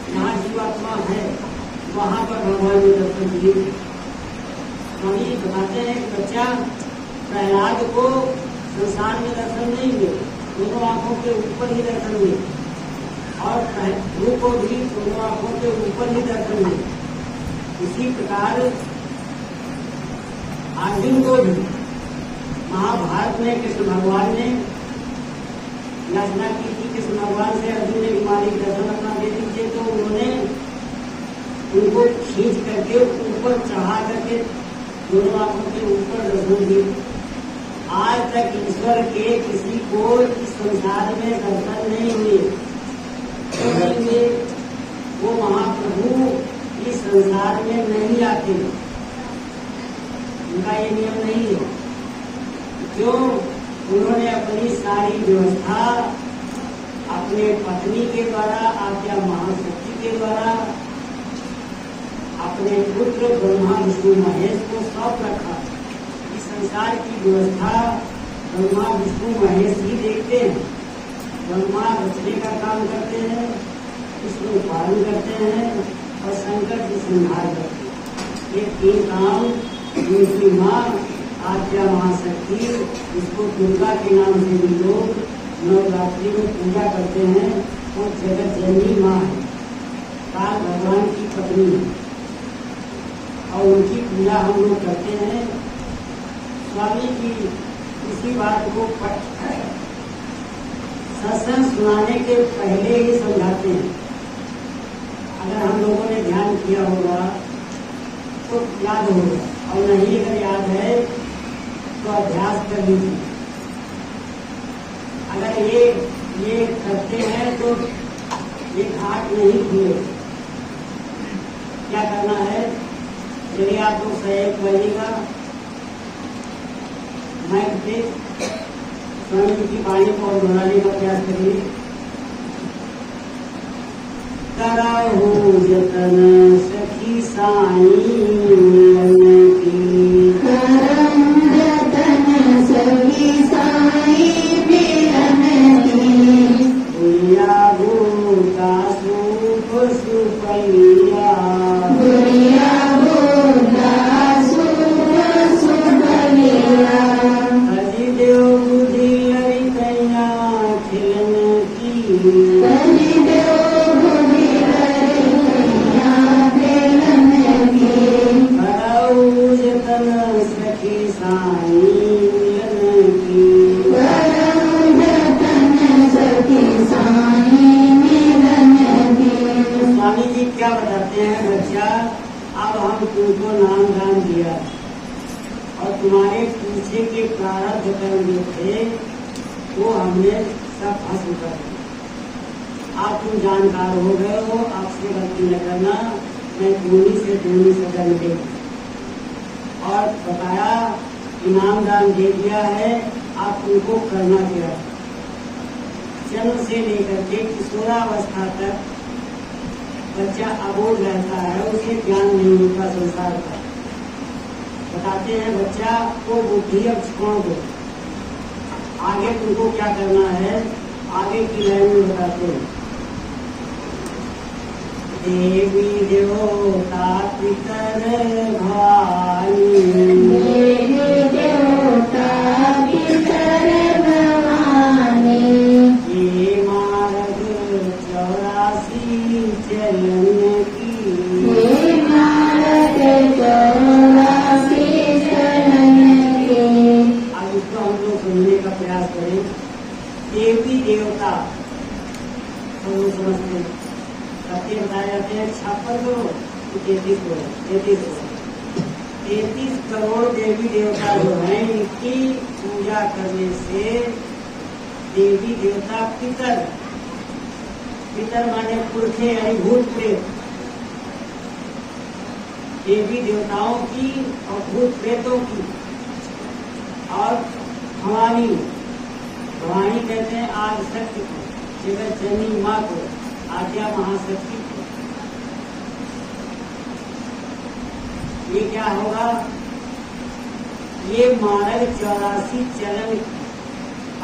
Speaker 1: जहाँ जीवात्मा है वहां पर भगवान ने दर्शन दिए। स्वामी बताते हैं कि बच्चा प्रहलाद को संसार में दर्शन नहीं हुए, दोनों आंखों के ऊपर ही दर्शन हुए। और प्रभु को भी दोनों आंखों के ऊपर ही दर्शन हुए। इसी प्रकार अर्जुन को भी महाभारत में कृष्ण भगवान ने याचना की थी। कृष्ण भगवान से अर्जुन ने मालिक दर्शन अपना दे दीजिए, तो उन्होंने उनको खींच करके ऊपर चढ़ा करके दोनों आंखों के ऊपर दर्शन दिए। आज तक ईश्वर के किसी को इस संसार में दर्शन नहीं हुए, वो महाप्रभु इस संसार में नहीं आते, उनका ये नियम नहीं है। क्यों? उन्होंने अपनी सारी व्यवस्था अपने पत्नी के द्वारा, आज्ञा महाशक्ति के द्वारा अपने पुत्र ब्रह्मा विष्णु महेश को सौंप रखा। इस संसार की व्यवस्था ब्रह्मा विष्णु महेश ही देखते हैं। ब्रह्मा रचने का काम करते हैं, विष्णु पालन करते हैं और शंकर जी संहार करते हैं। ये तीन काम इनकी माँ आज्ञा महाशक्ति, इसको दुर्गा के नाम से भी लोग नवरात्रि में पूजा करते हैं। वो जगत जननी माँ है, काल भगवान की पत्नी है और उनकी पूजा हम लोग करते हैं। स्वामी जी इसी बात को सत्संग सुनाने के पहले ही समझाते हैं। अगर हम लोगों ने ध्यान किया होगा तो याद होगा, और नहीं अगर याद है तो अभ्यास कर लीजिए। अगर ये करते हैं तो ये घाट नहीं खुले। क्या करना है, चलिए आप लोग सहयोग करिएगा। मैं स्वामी जी की वाणी को और दोहराने का प्रयास करिए। कराहू जतन सखी साईं की,
Speaker 3: करम जतन सखी साईं मिलन की,
Speaker 1: दुनिया भूता सुख सुपैया,
Speaker 3: दुनिया भूता सुख सुपैया,
Speaker 1: हरि देव बुद्धि हरि कैया खिलन की,
Speaker 3: हरि देव बुद्धि हरि कैया खिलन की,
Speaker 1: कराहू जतन सखी साईं मिलन की।
Speaker 3: करम जतन सखी साईं मिलन की।
Speaker 1: स्वामी जी क्या बताते हैं, बच्चा अब हम तुमको नाम दान दिया और तुम्हारे पीछे के प्रारब्ध कर्म जो थे वो हमने सब भस्म कर दिए। आप तुम जानकार हो गए हो, आपसे गलती न करना, मैं दूनी से दूनी सजा मिलेगी। और बताया इनाम दान दे दिया है, आप तुमको करना क्या है। जन्म से लेकर के किशोरावस्था तक बच्चा अबोध रहता है, उसे ज्ञान नहीं होता संसार का। बताते हैं बच्चा को बुद्धि अब छोड़ दो, आगे तुमको क्या करना है, आगे की लाइन में बताते हैं। देवी देवता पितर भाई,
Speaker 3: देवी देवता पितर भवानी,
Speaker 1: ये मार्ग 84 चलन की,
Speaker 3: हे मार्ग 84 चलन की।
Speaker 1: अब इसको हम लोग समझने का प्रयास करें। देवी देवता सब लोग समझते हैं, सबके बताए जाते हैं 56 करोड़ 33 करोड़ 33 करोड़ देवी देवता जो हैं, इनकी पूजा करने से देवी देवता पितर, पितर माने पुरखे यानी भूत प्रेत, देवी देवताओं की और भूत प्रेतों की, और भवानी, भवानी कहते हैं आदि शक्ति को, जगत जननी माँ को, आज्ञा महाशक्ति को। ये क्या होगा, ये मार्ग 84 चलन,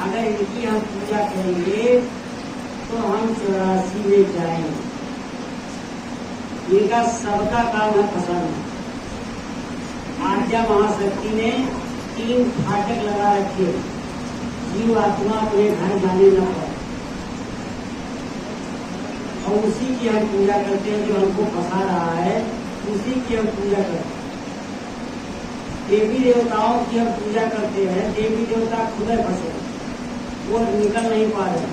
Speaker 1: अगर इनकी हम पूजा करेंगे तो हम 84 में जाएंगे। इनका सबका काम है फंसाना। आज्ञा महाशक्ति ने 3 फाटक लगा रखे, जीव आत्मा अपने घर जाने न पाए, और उसी की हम पूजा करते हैं। जो हमको फंसा रहा है उसी की हम पूजा करते हैं। देवी देवताओं की हम पूजा करते हैं, देवी देवता खुद फंसे, वो निकल नहीं पा रहे,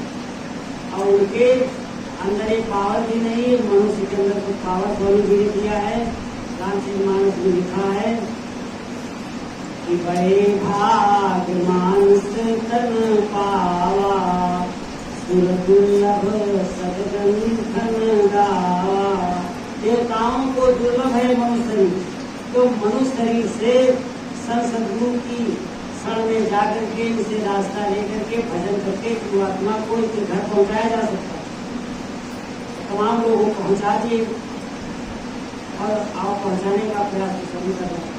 Speaker 1: और उनके अंदर एक पावर भी नहीं है। मनुष्य के अंदर कुछ पावर स्वामी जी ने दिया है, रामचरितमानस में लिखा है कि बड़े भाग मानस तन पावा, सुर दुर्लभ सदगंधन गावा। देवताओं को दुर्लभ है मनुष्य शरीर, तो मनुष्य शरीर से सदगुरु की क्षण में जाकर के इसे रास्ता लेकर के भजन करके आत्मा को इसके घर पहुंचाया जा सकता है। तमाम लोगों को पहुंचा दिए और आप पहुंचाने का प्रयास सभी कर रहे हैं,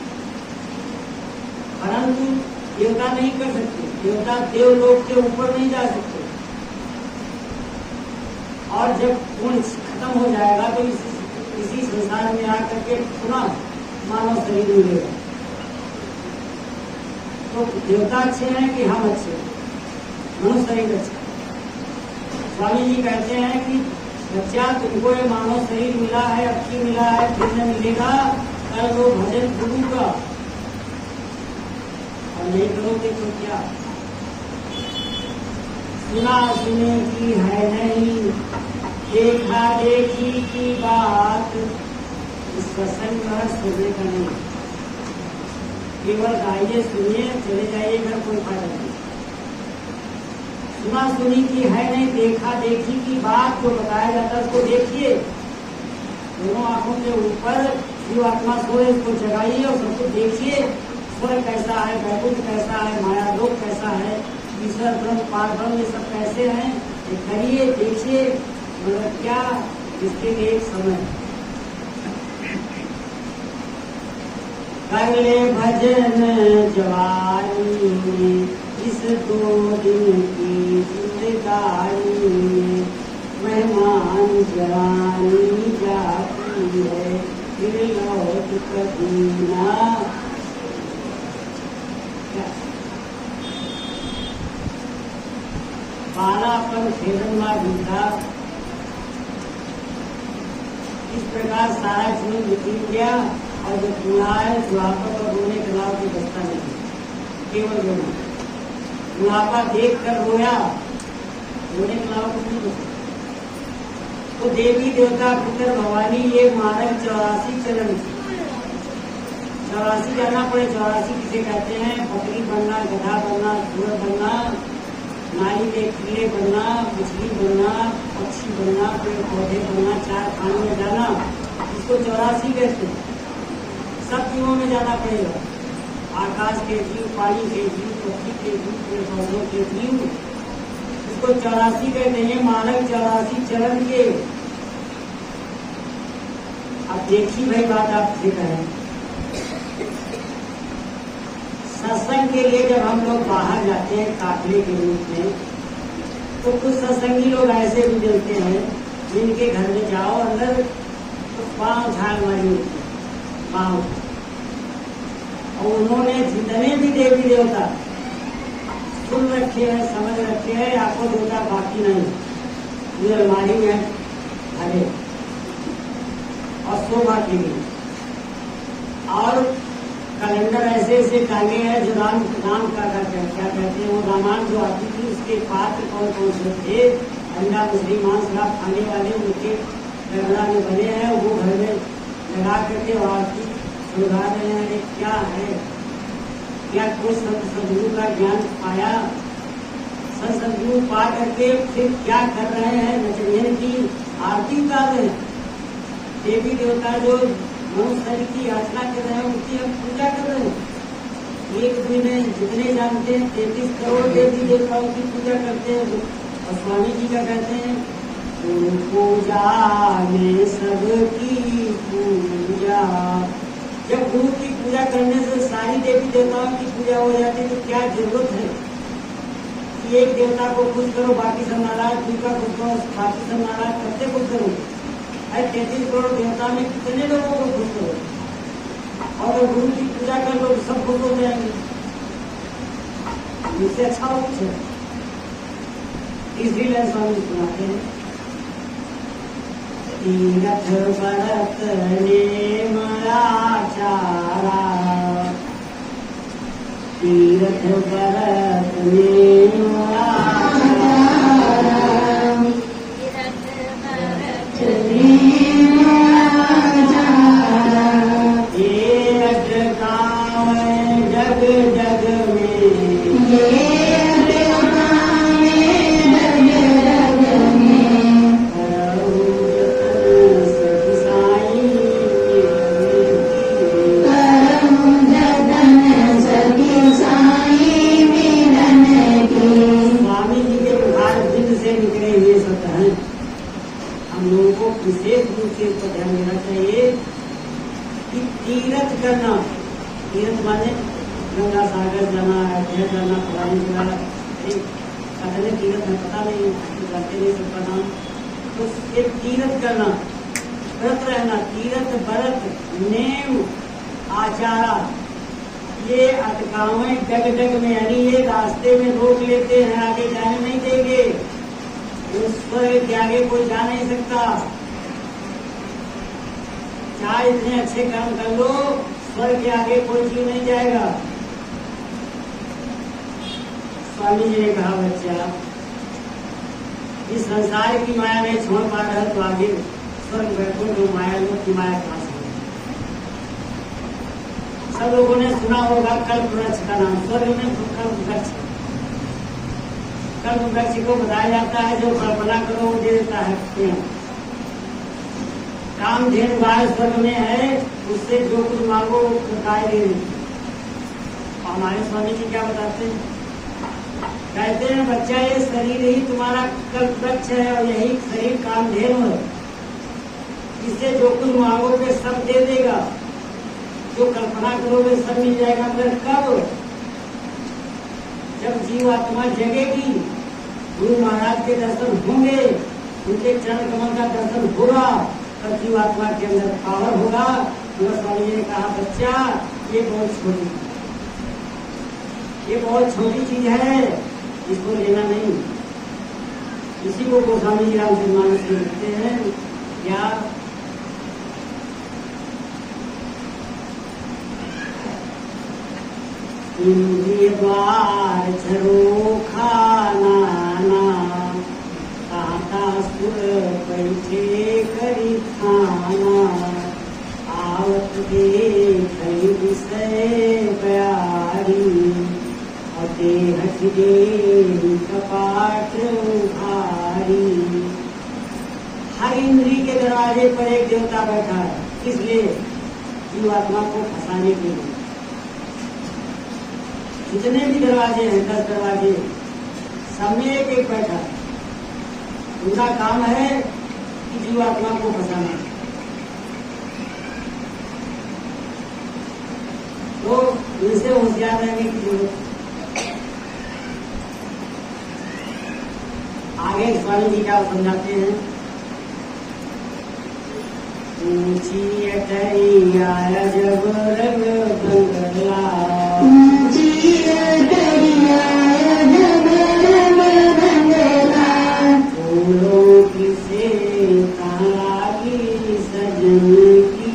Speaker 1: परंतु देवता नहीं कर सकते। देवता देवलोक के ऊपर नहीं जा सकते। और जब पुण्य खत्म हो जाएगा तो इसी संसार में आकर के पुनः मानव शरीर मिलेगा। तो देवता अच्छे हैं कि हम अच्छे हैं? मनुष्य शरीर अच्छा है। स्वामी जी कहते हैं कि बच्चा तुमको ये मानव शरीर मिला है, अच्छी मिला है, फिर न मिलेगा, कर लो भजन गुरु का, और नहीं करोगे तो क्या? सुना सुने की है नहीं, देखा देखी की बात, इस प्रसंग सुनने का नहीं। केवल गाइए, सुनिए, चले जाइए घर, कोई फायदा नहीं। सुना सुनी की है नहीं, देखा देखी की बात जो बताया जाता है उसको देखिए। दोनों आंखों के ऊपर जो आत्मा सोए उसको जगाइए और सबको देखिए। स्वर्ग कैसा है, वैकुंठ कैसा है, माया लोक कैसा है, ईश्वर ब्रह्म पारब्रह्म ये सब कैसे हैं, ये करिए, देखिए। मगर क्या, इसके लिए एक समय कर ले भजन जवानी, इस 2 दिन की जिंदगानी में मेहमान जवानी जाती है, फिर लौट कभी ना। बालापन खेलना बीता, इस प्रकार सारा जीवन बीत गया। और जो बुढ़ा है बुढ़ापा पर रोने के अलावा कोई बचता नहीं, केवल रोना। बुढ़ापा देख कर रोया, रोने के अलावा कुछ नहीं बचता। तो देवी देवता पुत्र भवानी ये मानव 84 चरण, 84 जाना पड़े। 84 किसे कहते हैं? बकरी बनना, गधा बनना, घोड़ा बनना, नाली में कीड़े बनना, मछली बनना, पक्षी बनना, पेड़ पौधे बनना, 4 खानों में जाना, इसको 84 कहते हैं। सब जीवों में जाना पड़ेगा। आकाश के जीव, पानी के जीव, पक्षी के जीव, पेड़ पौधों के जीव, इसको 84 कहते हैं। मानव 84 चरण के। अब देखिए भाई बात आपसे कहें, सत्संग के लिए जब हम लोग बाहर जाते हैं काफिले के रूप में, तो कुछ सत्संगी लोग ऐसे भी मिलते हैं जिनके घर में जाओ अंदर तो पाँव झाड़ मारी होती है, पाँव। और उन्होंने जितने भी देवी देवता सुन रखे हैं, समझ रखे हैं, आपको देवता बाकी नहीं, ये अलमारी में भरे और शोभा के लिए। और कैलेंडर ऐसे ऐसे टांगे हैं जो राम का क्या कहते हैं, वो रामायण जो आती थी उसके पात्र कौन कौन से थे, अंडा मछली मांस शराब खाने वाले, उनके कैलेंडर में बने हैं, वो घर में लगा करके आरती सुधा रहे हैं। क्या है, क्या कोई सदगुरु का ज्ञान पाया? सदगुरु पा करके फिर क्या कर रहे हैं? नचनियन की आरती उतार रहे हैं। देवी देवता जो मनुष्य की याचना कर रहे हैं उनकी हम पूजा कर रहे हैं। एक दिन में जितने जानते हैं 33 करोड़ देवी देवताओं की पूजा करते हैं। और स्वामी जी का कहते हैं, गुरु पूजा में सबकी पूजा। जब गुरु की पूजा करने से सारी देवी देवताओं की पूजा हो जाती है तो क्या जरूरत है कि एक देवता को खुश करो बाकी सब नाराज, दूसरा खुश करो बाकी सब नाराज, करते खुश करो? 33 करोड़ देवता में कितने लोगों को खुश करो? और अगर गुरु की पूजा कर लो सब खुश हो जाएंगे। इससे अच्छा हो कुछ है? इसलिए स्वामी सुनाते हैं, तीरथ भरत ने मराचारा, तीरथ भरत ने मराचारा, जग जग में
Speaker 3: सखी साई
Speaker 1: पर ध्यान देना चाहिए कि तीर्थ करना, तीर्थ माने गंगा सागर जाना, अयोध्या जाना, पुरानी जगह, कहते तीर्थ में पता नहीं, जानते नहीं सबका नाम। तो ये तीर्थ करना, व्रत रहना, तीर्थ व्रत नेम आचारा, ये अटकावें डग डग में, यानी ये रास्ते में रोक लेते हैं, आगे जाने नहीं देंगे। उस स्वर्ग के आगे कोई जा नहीं सकता। चाहे इतने अच्छे काम कर लो, स्वर्ग के आगे कोई जीव नहीं जाएगा। स्वामी जी ने कहा, बच्चा इस संसार की माया में छोड़ पा रहा है तो आगे स्वर्ग वैकुंठ माया लोग की माया कहां से? सब लोगों ने सुना होगा कल्प वृक्ष का नाम। स्वर्ग में कल्प वृक्ष, कल्प वृक्ष को बताया जाता है जो कल्पना करो वो दे देता है पेड़। कामधेनु गाय स्वर्ग में है, उससे जो कुछ मांगो वो गाय दे देती। हमारे स्वामी जी क्या बताते हैं? कहते हैं बच्चा ये शरीर ही तुम्हारा कल्प वृक्ष है और यही शरीर कामधेनु है, इससे जो कुछ मांगोगे सब दे देगा, जो कल्पना करोगे सब मिल जाएगा। मगर कब? जब जीवात्मा जगेगी, गुरु महाराज के दर्शन होंगे, उनके चरण कमल का दर्शन होगा, तब जीवात्मा के अंदर पावर होगा। स्वामी जी ने कहा, बच्चा ये बहुत छोटी चीज है, इसको लेना नहीं। इसी को गोस्वामी जी रामचरितमानस में लिखते हैं, क्या इंद्रिय द्वार झरोखा नाना, ताता सुर बैठे करी खाना, आवत देख विषय प्यारी, और देह कपाट भारी। हर इंद्री के दरवाजे पर एक देवता बैठा है, इसलिए जीवात्मा को फंसाने के लिए। जितने भी दरवाजे हैं, 10 दरवाजे, सब में एक एक बैठा है। उनका काम है कि जीवात्मा को फंसाना। तो इनसे होशियार रहने की जरूरत। आगे स्वामी जी क्या समझाते हैं? ऊंची अटैया जब रंग बंगला,
Speaker 3: ऊंची अटैया जब रंग बंगला,
Speaker 1: फूलों की से तागी सजन की,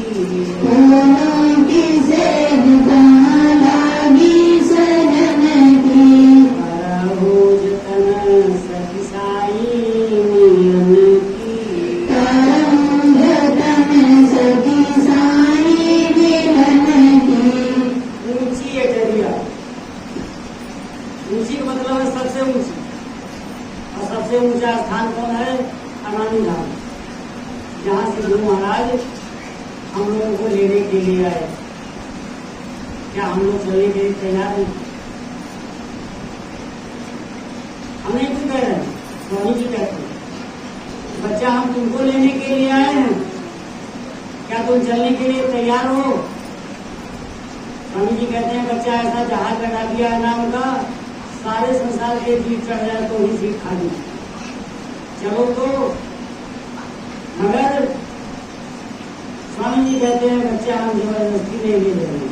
Speaker 3: फूलों की से लागी सजन की,
Speaker 1: करहु जतन सखी साई मिलन की,
Speaker 3: करहु जतन सखी साई मिलन की।
Speaker 1: ऊंची अटैया, ऊंची का मतलब है सबसे ऊंची, और सबसे ऊंचा स्थान कौन है? अनानी धाम, जहाँ से गुरु महाराज हम लोगों को लेने के लिए आए। क्या हम लोग चलने के लिए तैयार हैं? हम नहीं कुछ कह रहे हैं, स्वामी जी कहते हैं, बच्चा हम तुमको लेने के लिए आए हैं, क्या तुम चलने के लिए तैयार हो? स्वामी जी कहते हैं, बच्चा ऐसा जहाज लगा दिया है नाम का, सारे संसार के बीच चढ़ जाए तो ही सीट खाली, चलो तो। मगर स्वामी जी कहते हैं, बच्चा हम जबरदस्ती नहीं ले जाएंगे,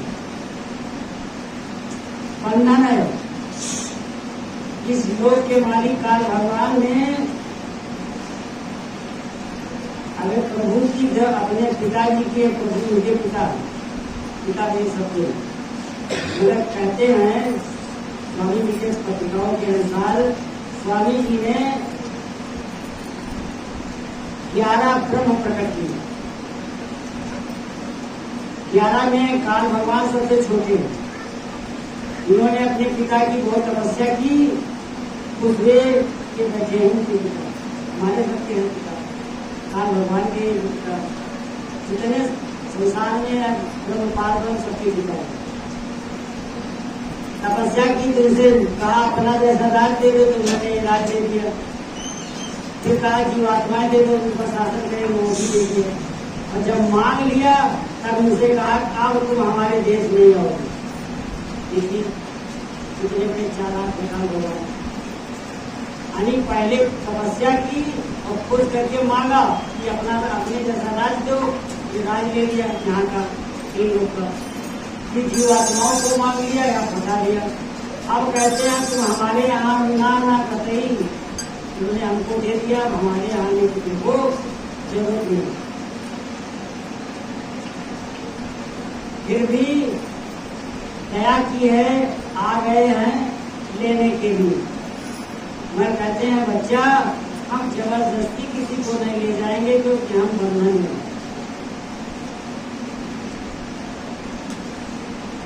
Speaker 1: बंधन है। इस लोक के मालिक काल भगवान ने अगर प्रभु की अपने पिताजी के, प्रभु मुझे पिता दे सकते हैं, मगर कहते हैं स्वामी जी के पत्रिकाओं के अनुसार, स्वामी जी ने 11 ब्रह्म प्रकट किए। 11 में काल भगवान सबसे छोटे हैं। उन्होंने अपने पिता की बहुत तपस्या की, उस वे के बैठे हैं उनके पिता, हमारे सबके हैं पिता, काल भगवान के पिता। जितने संसार में ब्रह्मपाल ब्रह्म सबके पिता है। तपस्या की तो उनसे कहा अपना जैसा राज दे दो, तो उन्होंने राज दे दिया। फिर कहा जीवात्माएं दे दो, उनका शासन करेंगे, वो भी दे दिया। और जब मांग लिया तब उनसे कहा अब तुम हमारे देश में ही आओगे। देखिए कितने बड़े चालाक बेकार हो गए। यानी पहले तपस्या की और खुद करके मांगा कि अपने जैसा राज दो, ये राज ले लिया यहाँ का इन लोग का। फिर जीवात्माओं को मांग लिया या फटा लिया। अब कहते हैं तुम हमारे यहाँ ना कतई, उन्होंने हमको दे दिया, हमारे यहाँ आने की तुमको जरूरत नहीं। फिर भी दया की है, आ गए हैं लेने के लिए। मैं कहते हैं बच्चा हम जबरदस्ती किसी को नहीं ले जाएंगे क्योंकि हम बंधन में।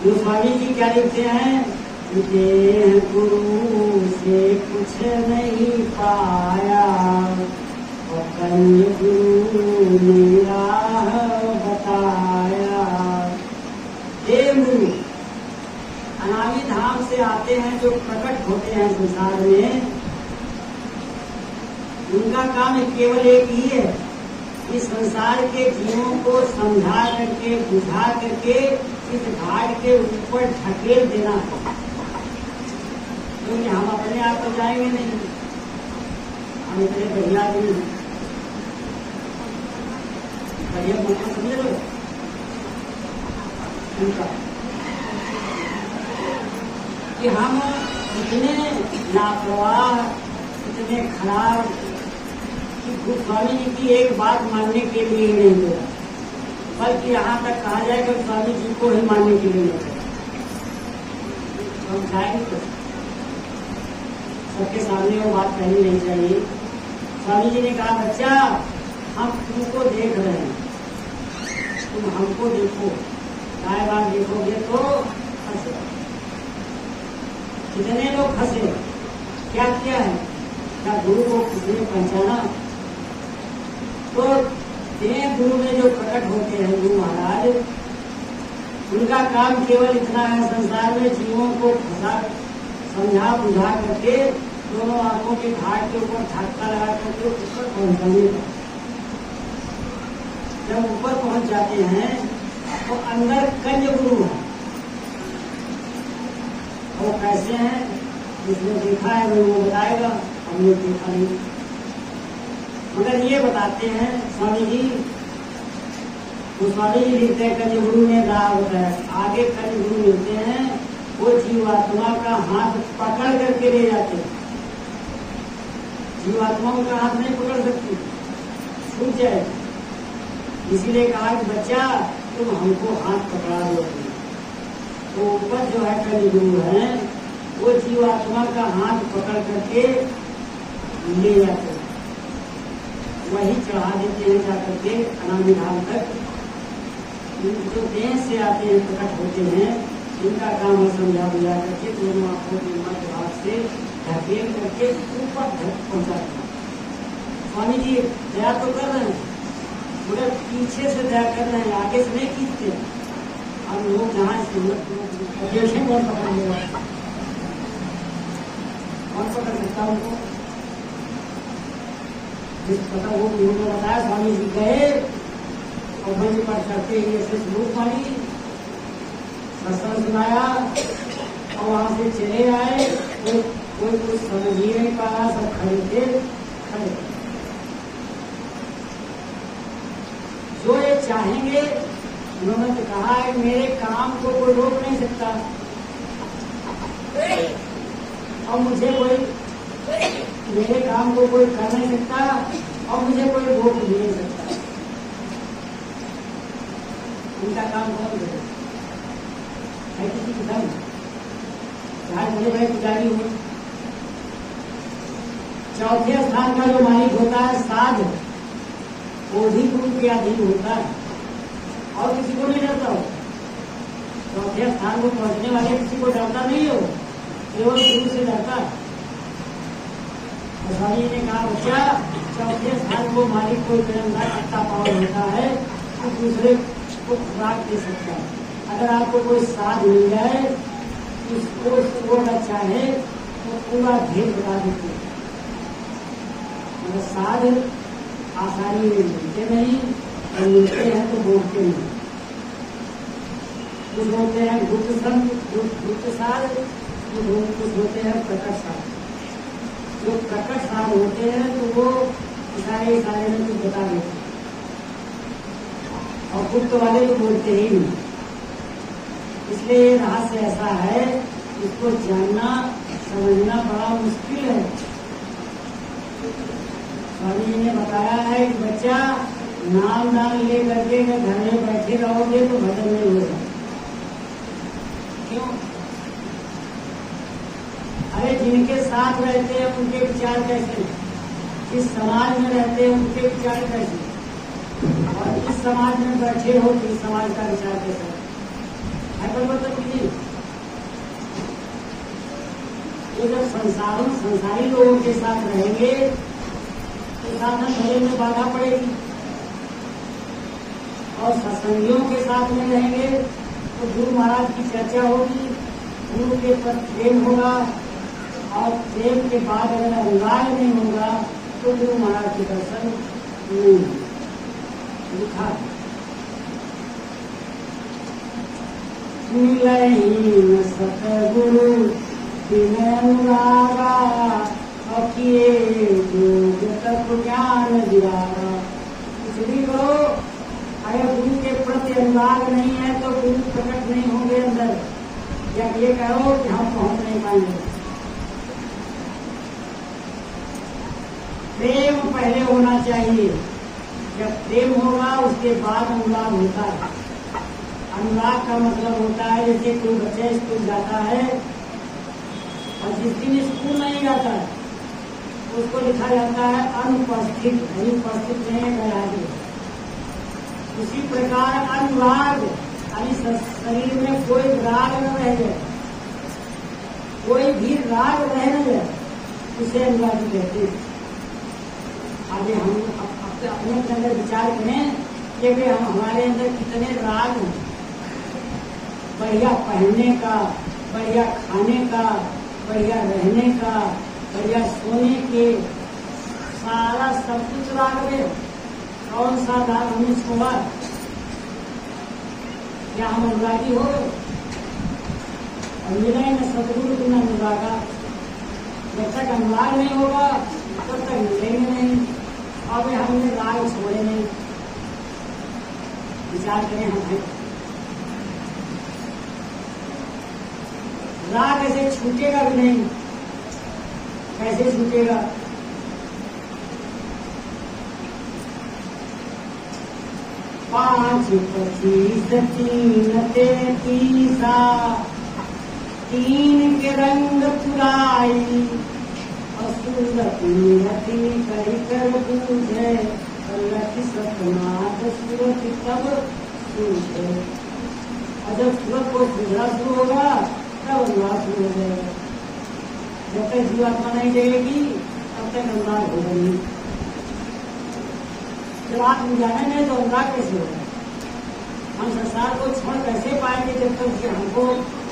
Speaker 1: गोस्वामी जी क्या लिखते हैं, देह गुरु से कुछ नहीं पाया और कन्य गुरु ने राह बताया। देव गुरु अनामी धाम से आते हैं जो प्रकट होते हैं संसार में, उनका काम केवल एक ही है कि संसार के जीवों को समझा करके बुझा करके इस घाट के ऊपर ढकेल देना है। क्योंकि हम अपने आप तो जाएंगे नहीं, हम इतने बढ़िया आदमी बढ़िया बोलना समझे लो उनका कि हम इतने लापरवाह इतने खराब कि गोस्वामी जी की एक बात मानने के लिए ही नहीं दिया, बल्कि यहाँ तक कहा जाए कि स्वामी जी को ही मानने के लिए नहीं दिया। हम जाएंगे तो सबके सामने वो बात कहनी नहीं चाहिए। स्वामी जी ने कहा बच्चा हम तुमको देख रहे हैं, तुम हमको देखो, काय बार देखोगे तो हंसे। कितने लोग हंसे, क्या किया है, क्या गुरु को किसने पहचाना? तो देव गुरु में जो प्रकट होते हैं गुरु महाराज, उनका काम केवल इतना है संसार में जीवों को फंसा समझा बुझा करके दोनों आंखों के घाट के ऊपर धक्का लगा करके ऊपर पहुंचाने का। जब ऊपर पहुंच जाते हैं तो अंदर कन्या गुरु है। वो कैसे हैं, जिसने देखा है वो बताएगा, हमने देखा नहीं। मगर ये बताते हैं स्वामी जी, गोस्वामी जी लिखते हैं कन्या गुरु ने राह बताया। आगे कन्या गुरु मिलते हैं, वो जीवात्मा का हाथ पकड़ करके ले जाते हैं। जीवात्माओं का हाथ नहीं पकड़ सकती, छूट जाए। इसीलिए कहा कि बच्चा तुम हमको हाथ पकड़ा दो। तो ऊपर जो है कन्या गुरु है, वो जीवात्मा का हाथ पकड़ करके ले जाते हैं, वही चढ़ा देते हैं जाकर के अनामी धाम तक। जो देश से आते हैं प्रकट होते हैं, इनका काम है समझा बुझा करके दोनों आंखों के मध्य भाग से ढकेल करके ऊपर पहुंचाते हैं। स्वामी जी दया तो कर रहे हैं, मगर पीछे से दया कर रहे हैं, आगे से नहीं खींचते। हम लोग जहाँ कौन पकड़ लेगा, कौन पकड़ सकता उनको? जिस पता वो उन्होंने बताया, स्वामी जी गए और मंच पर चढ़ते ही ऐसे स्वरूप मानी, सत्संग सुनाया और वहां से चले आए। कोई कुछ समझ ही नहीं पाया, सब खड़े थे खड़े। जो ये चाहेंगे, उन्होंने तो कहा है मेरे काम को कोई रोक नहीं सकता और मुझे कोई मेरे काम को कोई कर नहीं सकता और मुझे कोई रोक भी नहीं सकता। उनका काम कौन करे? है किसी की धन, चाहे बड़े बड़े पुजारी हो। चौथे स्थान का जो मालिक होता है साध, वो भी गुरु के अधीन होता है और किसी को नहीं डरता हो। चौथे स्थान को पहुंचने वाले किसी को डरता नहीं हो, केवल गुरु से डरता है। स्वामी ने कहा बच्चा चौथे स्थान को मालिक कोई निरंतर इतना पावर होता है तो दूसरे को खुराक दे सकता है। अगर आपको कोई साध मिल जाए, उसको छोड़ना चाहे तो पूरा भेद बता देते हैं। मगर साध आसानी में मिलते नहीं, और मिलते हैं तो बोलते नहीं। कुछ होते हैं गुप्त संत, गुप्त साध, कुछ होते हैं प्रकट साध। जो प्रकट साध होते हैं तो वो इशारे में कुछ बता देते हैं, और गुप्त वाले तो बोलते ही नहीं। इसलिए ये रहस्य ऐसा है, इसको जानना समझना बड़ा मुश्किल है। स्वामी जी ने बताया है कि बच्चा नाम दान ले करके अगर घर में बैठे रहोगे तो भजन नहीं होगा। क्यों? अरे जिनके साथ रहते हैं उनके विचार कैसे, जिस समाज में रहते हैं उनके विचार कैसे, और जिस समाज में बैठे हो तो इस समाज का विचार कैसे है परिवर्तन कीजिए। ये जब संसारी लोगों के साथ रहेंगे तो साधन भजन में बाधा पड़ेगी, और सत्संगियों के साथ में रहेंगे तो गुरु महाराज की चर्चा होगी, गुरु के प्रति प्रेम होगा, और प्रेम के बाद अगर अनुराग नहीं होगा तो गुरु महाराज के दर्शन नहीं लिखा। मिलही सतगुरु बिन अनुरागा, अकिए योग तत्व ज्ञान दिवारा। कुछ भी करो, अगर गुरु के प्रति अनुराग नहीं है तो गुरु प्रकट नहीं होंगे अंदर। या ये कहो कि हम पहुंच नहीं पाएंगे। प्रेम पहले होना चाहिए, जब प्रेम होगा उसके बाद अनुराग होता है। अनुराग का मतलब होता है जैसे कोई बच्चा स्कूल जाता है और जिस दिन स्कूल नहीं जाता है उसको लिखा जाता है अनुपस्थित, अनुपस्थित नहीं गया। उसी प्रकार अनुराग यानी शरीर में कोई राग न रह जाए, कोई भी राग रह न जाए, उसे अनुराग कहते हैं। आगे हम अपने अंदर विचार करें कि हम हमारे अंदर कितने राग हैं। बढ़िया पहनने का, बढ़िया खाने का, बढ़िया रहने का, बढ़िया सोने के, सारा सब कुछ राग में कौन सा राग हमने छोड़ा? क्या हम अनुरागी हो गए? और मिला न सदगुरु बिना अनुरागा। जब तक अनुराग नहीं होगा तब तक मिलेंगे नहीं। अब हमने राग छोड़े नहीं। विचार करें हम हैं राग ऐसे छूटेगा भी नहीं। कैसे छूटेगा? पांच 25 3 33 तीन के रंग चुराई, असुरती कही कर पूछे, लखी सतनाथ सूरत तब सूझे। और जब सूरत को सूझना शुरू होगा तब अनुराग शुरू हो जाएगा। जब तक जीवात्मा नहीं देगी तब तक अनुराग होगा नहीं। जब आप जाने नहीं तो अनुराग कैसे होगा? हम संसार को छोड़ कैसे पाएंगे जब तक कि हमको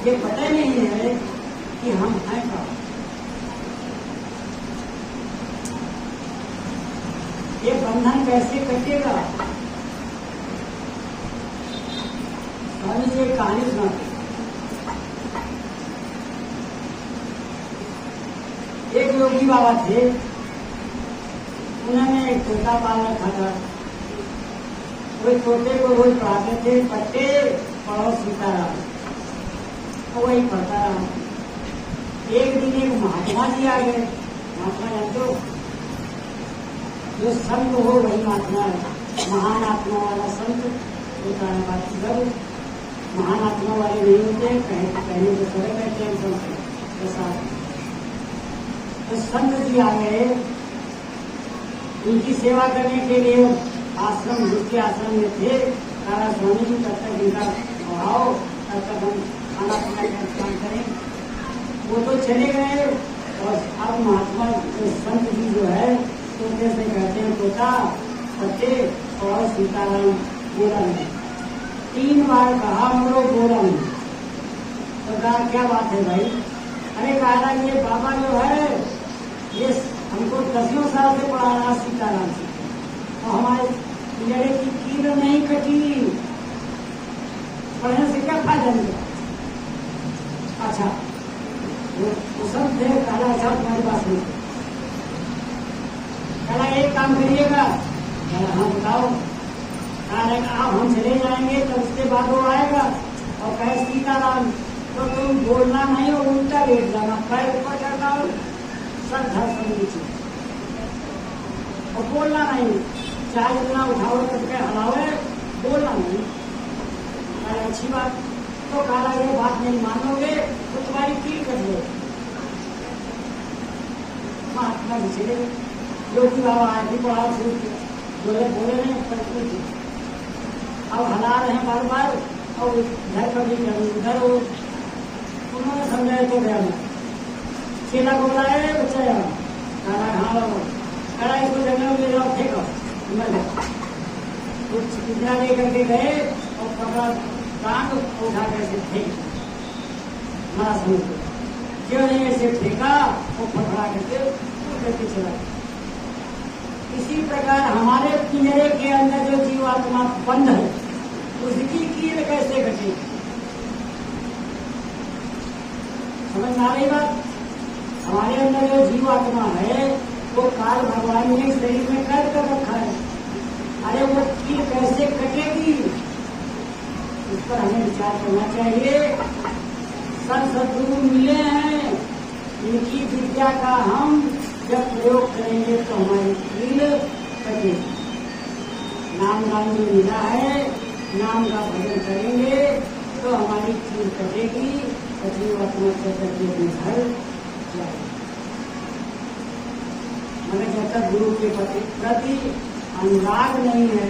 Speaker 1: ये पता ही नहीं है कि हम हैं कहाँ। ये बंधन कैसे कटेगा? स्वामी जी एक कहानी सुनाते। एक योगी बाबा थे, उन्होंने एक तोता पाल रखा था। वो तोते को रोज पढ़ाते थे, पट्टे पढ़ो सीताराम, तो वही पढ़ता रहा। एक दिन एक महात्मा जी आ गए। महात्मा जानते हो, जो संत हो वही महात्मा है। महान आत्मा वाला संत होता है। बाकी सब महान आत्मा वाले नहीं होते, कहने को थोड़े कहते हैं संत के साथ। तो संत जी आ गए, उनकी सेवा करने के लिए आश्रम, जिसके आश्रम में थे तारा स्वामी जी, तब तक इनका बढ़ाओ, तब तक हम खाना पीना का इंतजाम करें। वो तो चले गए, और अब महात्मा संत जी जो है तोते से कहते हैं, तोता पट्टे और सीताराम बोला नहीं। 3 बार कहा, हम लोग बोला नहीं। तो कहा क्या बात है भाई? अरे कहा ये बाबा जो है ये हमको 10 साल से पढ़ा रहा सीताराम से, और हमारे लड़े की कील नहीं कटी, पढ़ने से क्या फायदा मिला? अच्छा वो सब थे, काला सब तुम्हारे पास नहीं। कहा एक काम करिएगा, हाँ बताओ। कहा आप हम चले जाएंगे तो उसके बाद वो आएगा और कहे सीताराम, तो तुम बोलना नहीं और उल्टा लेट जाना, पैर ऊपर करना और सर धर कर नीचे और बोलना नहीं, चाहे जितना उठाओ करके हलावे, बोलना नहीं। अरे अच्छी बात। तो कहा ये बात नहीं मानोगे तो तुम्हारी कील कर दो। महात्मा जी चले गए, योगी बाबा आए भी पढ़ा शुरू किया, बोले नहीं पर कुछ अब हला रहे हैं बार बार और घर पर भी उधर हो। उन्होंने समझाया तो गया मैं चेला को बुलाया, बच्चा जाओ, कहा हाँ बाबा, कहा इसको जंगल में ले जाओ, फेंको मर गया। कुछ कितना ले करके गए और पकड़ा कांड उठा करके फेंक मरा समझ गया। क्यों नहीं ऐसे फेंका वो पकड़ा करके चला। इसी प्रकार हमारे पिंजरे के अंदर जो जीवात्मा बंद है उसकी कील कैसे घटेगी? समझ में आ रही बात? हमारे अंदर जो जीवात्मा है वो काल भगवान ने शरीर में कैद कर रखा है। अरे वो कील कैसे कटेगी, इस पर हमें विचार करना चाहिए। सदगुरु मिले हैं, इनकी विद्या का हम जब प्रयोग करेंगे तो हमारी कील कटेगी। नाम गान जो मिला है, नाम का भजन करेंगे तो हमारी कील कटेगी, जीवात्मा करके अपने घर जाएगी। मगर जब तक गुरु के प्रति अनुराग नहीं है,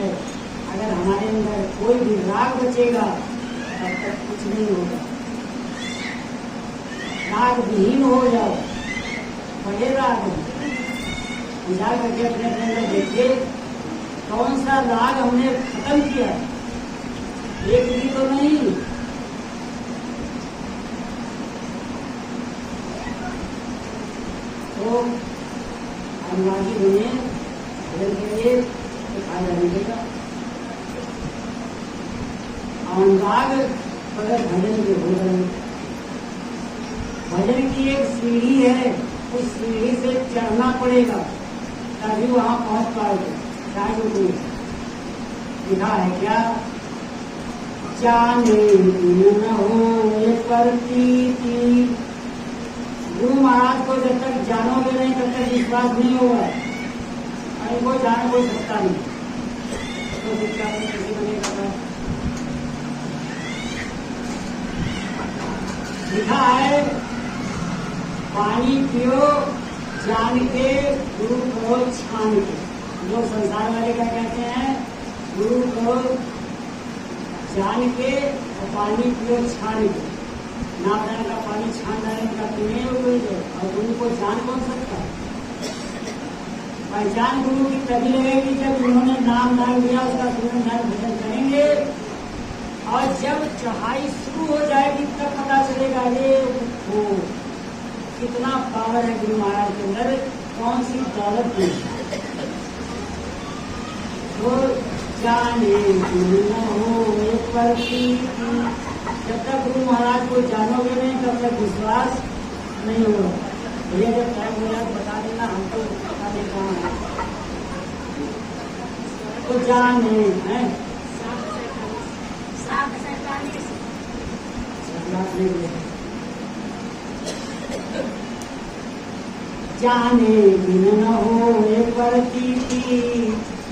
Speaker 1: अगर हमारे अंदर कोई भी राग बचेगा तब तक कुछ नहीं होगा। राग विहीन हो जाओ, बड़े राग जा करके अपने अंदर देखिए कौन सा राग हमने खत्म किया, एक भी तो नहीं। तो अनुरागी बने, भजन के लिए फायदा मिलेगा। अनुराग अगर भजन के हो रहे, भजन की एक सीढ़ी है, उस सीढ़ी से चढ़ना पड़ेगा तभी वहां पहुंच पाओगे। चाहे जो कोई लिखा है क्या, जाने न हो ये प्रतीति। गुरु महाराज को जब तक जानोगे नहीं तब तक विश्वास नहीं होगा। अरे वो जान कोई सकता नहीं तो शिक्षा कैसे बनेगा? लिखा है पानी पियो जान के, गुरु को छान के। लोग संसार वाले क्या कहते हैं, गुरु को जान के और पानी पियो छान के। नामदान का पानी छान डालने का पीने और गुरु को जान कौन सकता है? पहचान गुरु की तभी लगेगी जब उन्होंने नाम दान दिया, उसका सुनन ध्यान भजन करेंगे और जब चढ़ाई शुरू हो जाएगी तब पता चलेगा ये वो कितना पावर है गुरु महाराज के अंदर, कौन सी दौलत है। तो जाने न हो एक प्रतीति, जब तक गुरु महाराज को जानोगे नहीं तब तक विश्वास नहीं होगा। भैया जब टाइम हो जाए बता देना, हमको बता दे कहाँ है। तो जाने है जाने बिन न हो प्रतीति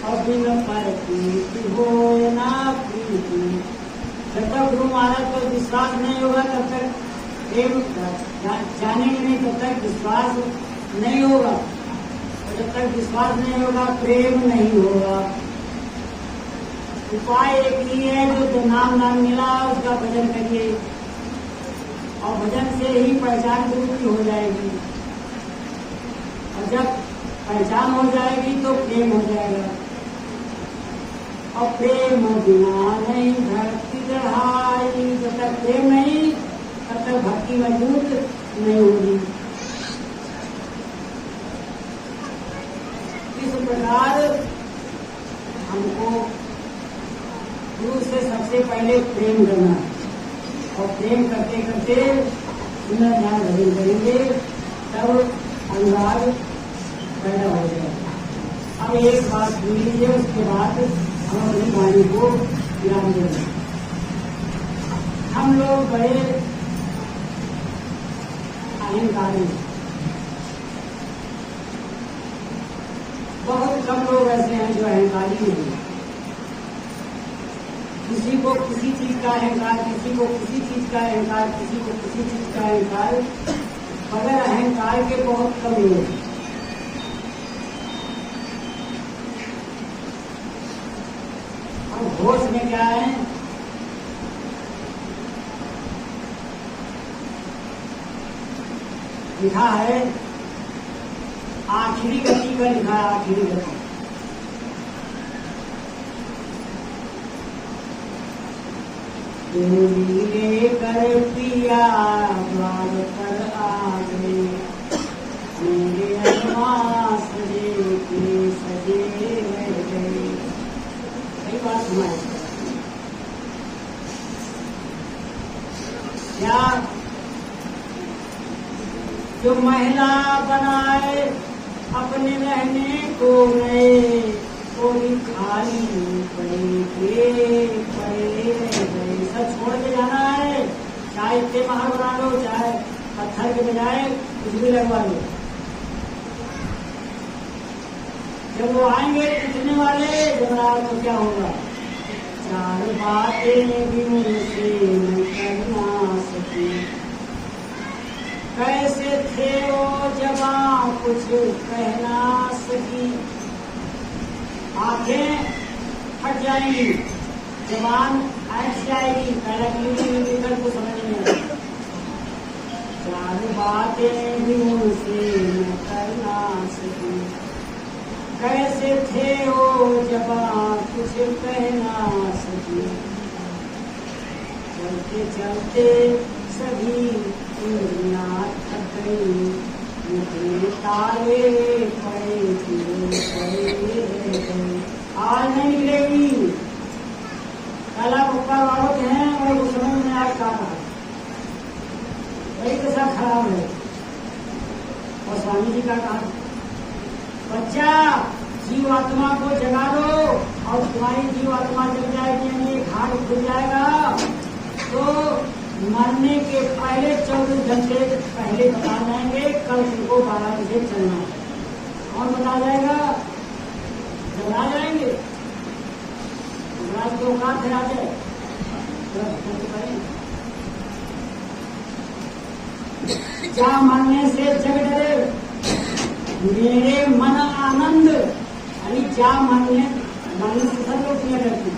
Speaker 1: और बिन प्रतीति हो ना प्रीति। जब तक गुरु महाराज को विश्वास नहीं होगा तब तक प्रेम जानेंगे नहीं, तब तक विश्वास नहीं होगा। और जब तक विश्वास नहीं होगा प्रेम नहीं होगा। उपाय एक ही है, जो नाम मिला उसका भजन करिए और भजन से ही पहचान गुरु की हो जाएगी। और जब पहचान हो जाएगी तो प्रेम हो जाएगा। और प्रेम बिना नहीं भक्ति चढ़ाई, जब तक प्रेम नहीं तब तक भक्ति मजबूत नहीं होगी। इस प्रकार हमको उससे सबसे पहले प्रेम करना है और प्रेम करते करते सुंदर ध्यान भजन करेंगे तब अनुराग पैदा हो जाएगा। अब एक बात सुन लीजिए, उसके बाद हम अपनी वाणी को याद देंगे। हम लोग बड़े अहंकारी, बहुत कम लोग ऐसे हैं जो अहंकारी नहीं। किसी को किसी चीज का अहंकार, किसी को किसी चीज का अहंकार, किसी को किसी चीज का अहंकार, बगैर अहंकार के बहुत कम लोग। और होश में क्या है, लिखा है आखिरी गति का, लिखा है आखिरी गति। लेकर पिया द्वार पर आ गए, मेरे अरमां सजे के सजे रह गए। सही बात सुनाई क्या? जो महिला बनाए अपने रहने को नए, कोई खाली पड़े रह गए। सब छोड़ के जाना है, चाहे इतने महल बना लो, चाहे पत्थर के बजाय कुछ भी लगवा लो। जब वो आएंगे पूछने वाले जबरात तो क्या होगा? चार बातें भी मुझसे न करना सकी, कैसे थे वो जवां कुछ कहना सकी। आंखें फट जाएंगी, जवान ऐस जाएगी, पहला किलोमीटर को समझ नहीं आएगा। चार बातें भी उनसे न करना सकी, कैसे थे वो जवां कुछ कहना सकी। चलते चलते सभी इंद्रियां थक गई, मुझे ताले पड़े आज नहीं मिलेगी। कला ऊपर वालों के हैं और वो समझ में आज कहा वही तो सब खराब है। और स्वामी जी का कहा, बच्चा जीवात्मा को जगा दो और तुम्हारी जीवात्मा जग जाएगी, ये घाट खुल जाएगा तो मरने के पहले 24 घंटे पहले बता जाएंगे कल तुमको 12 बजे चलना है। कौन बता जाएगा? जगा जाएंगे। रात को कहा फिर आ जाए, क्या मरने से जग डरे मेरे मन आनंद, यानी जा मरने से सब लोग क्यों डरते?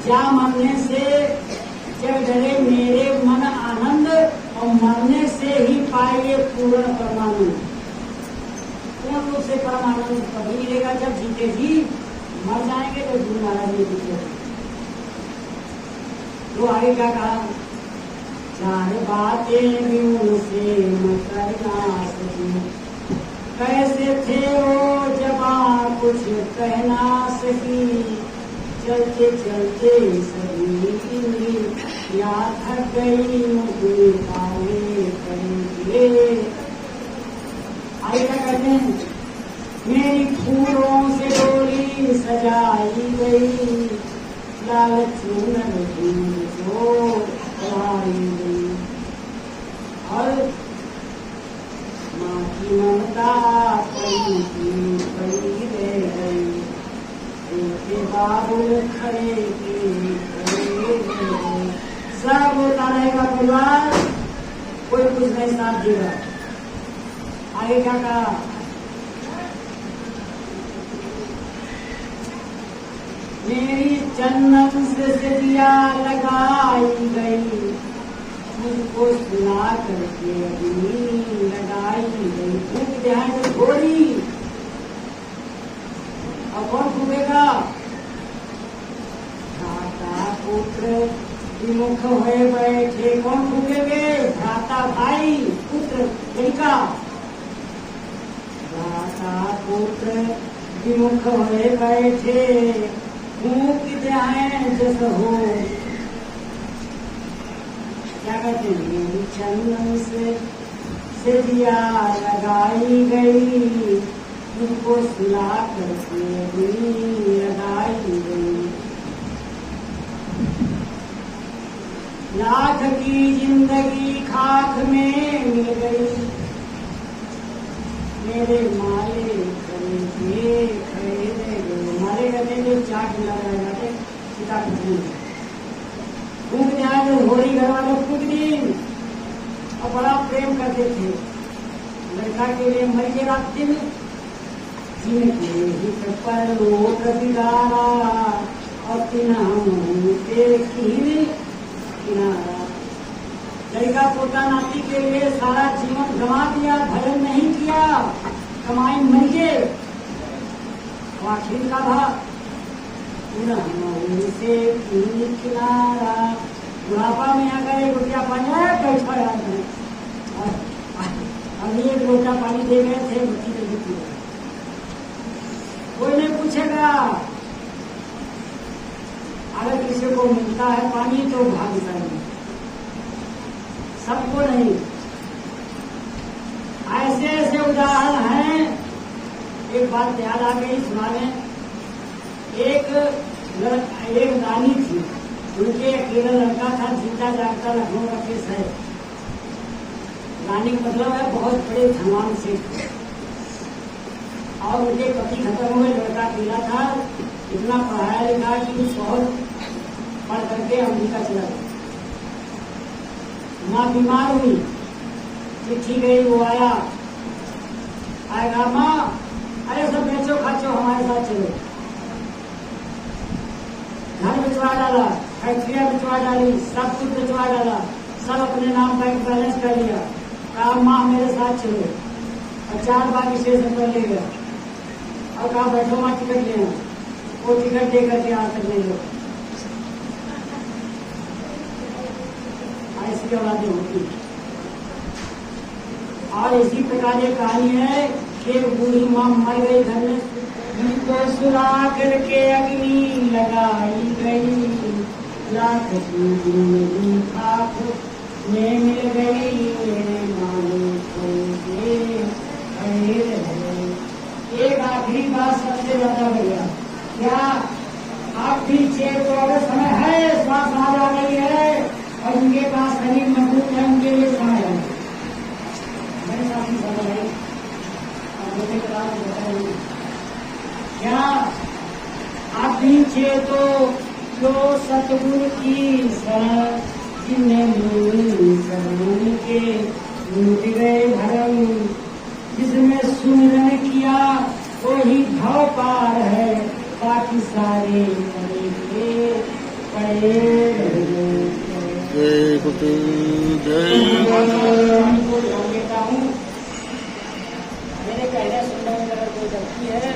Speaker 1: जा मरने से जग डरे मेरे मन आनंद, और मरने से ही पाएंगे पूर्ण परमानंद। पूर्ण रूप से परमानंद कभी मिलेगा जब जीते जी मर जाएंगे तो गुरु महाराज ने पूछे। तो आगे क्या कहा? चार बातें भी उनसे न करना सकी, कैसे थे वो जवां कुछ कहना सकी। चलते चलते सभी या थक गई, मुझे ताले पड़े। आगे क्या कहते हैं? मेरी फूलों से डोली सजाई गई, लाल चूनर को चढ़ाई गई, और माँ की ममता पड़ी रह गई, उनके बाबुल खड़े सब होता रहेगा परिवार, कोई कुछ नहीं साथ देगा। आगे क्या कहा? मेरी चंदन से दिया लगाई गई, मुझको सुना करके अग्नि लगाई गई। फूक जाए तो थोड़ी, और कौन फूकेगा? भ्राता पुत्र विमुख हुए बैठे, कौन फूकेंगे? भ्राता भाई, पुत्र लड़का। भ्राता पुत्र विमुख हुए बैठे, फूक जाए जैसे हो, क्या कहते हैं, चंदन से दिया लगाई गई, उनको सुला करके लगाई गई। लाख की जिंदगी खाक में मिल गई, मेरे माले खड़े गए। माले कहते जो चाट लगा जाते सीता फूक जाए तो होली घर वाले फूक दी, और बड़ा प्रेम करते थे लड़का के लिए मर के रात दिन, जिनके हित पर लोक बिगाड़ा, और किनारा। लड़का पोता नाती के लिए सारा जीवन गंवा दिया, भजन नहीं किया, कमाई मर गए, आखिर का था से किनारा। बुढ़ापा में आकर एक रुपया पानी बैठा याद है, अभी एक लोटा पानी दे गए थे, बच्ची ने भी कोई नहीं पूछेगा। अगर किसी को मिलता है पानी तो भाग्यशाली, सबको नहीं। ऐसे ऐसे उदाहरण हैं। एक बात याद आ गई सुनाने। एक रानी थी, उनके अकेला लड़का था, जीता जागता लखनऊ का केस है। रानी का मतलब है बहुत बड़े धनवान से, और उनके पति खत्म हुए, लड़का अकेला था, इतना पढ़ाया लिखा कि बहुत पढ़ करके अमेरिका चला गया। माँ बीमार हुई, चिट्ठी गई, वो आएगा माँ, अरे सब बेचो खाचो हमारे साथ चलो। घर बिचवा डाला, फैक्ट्रिया बिचवा डाली, सब कुछ बिचवा डाला, सब अपने नाम बैंक बैलेंस कर लिया। कहा माँ मेरे साथ चलो, और 4 बार स्टेशन पर ले गया, और कहा बैठो माँ टिकट लेना। वो टिकट दे करके आ तक ले लो। ऐसी औलादें होती। और इसी प्रकार ये कहानी है कि बूढ़ी माँ मर गई घर में, उनको सुला करके अग्नि लगाई गई, लाख की जिंदगी खाक में मिल गई, मेरे मानो एक आखिरी बात सबसे ज्यादा बढ़िया, क्या आप भी चेयर को अगर समय है, श्वास आ गई है और उनके पास शरीर मजबूत है, उनके लिए समय है। मेरे साथ ही समय है, क्या आप भी चेतो जो सतगुरु की शरण, जिन्हें शरण के लूट गए धर्म, जिसमें सुमिरन किया वही भाव पार है, बाकी सारे पड़े
Speaker 2: जय गुरु जय
Speaker 1: लेता हूँ। मेरे कहने सुनने में कोई गलती है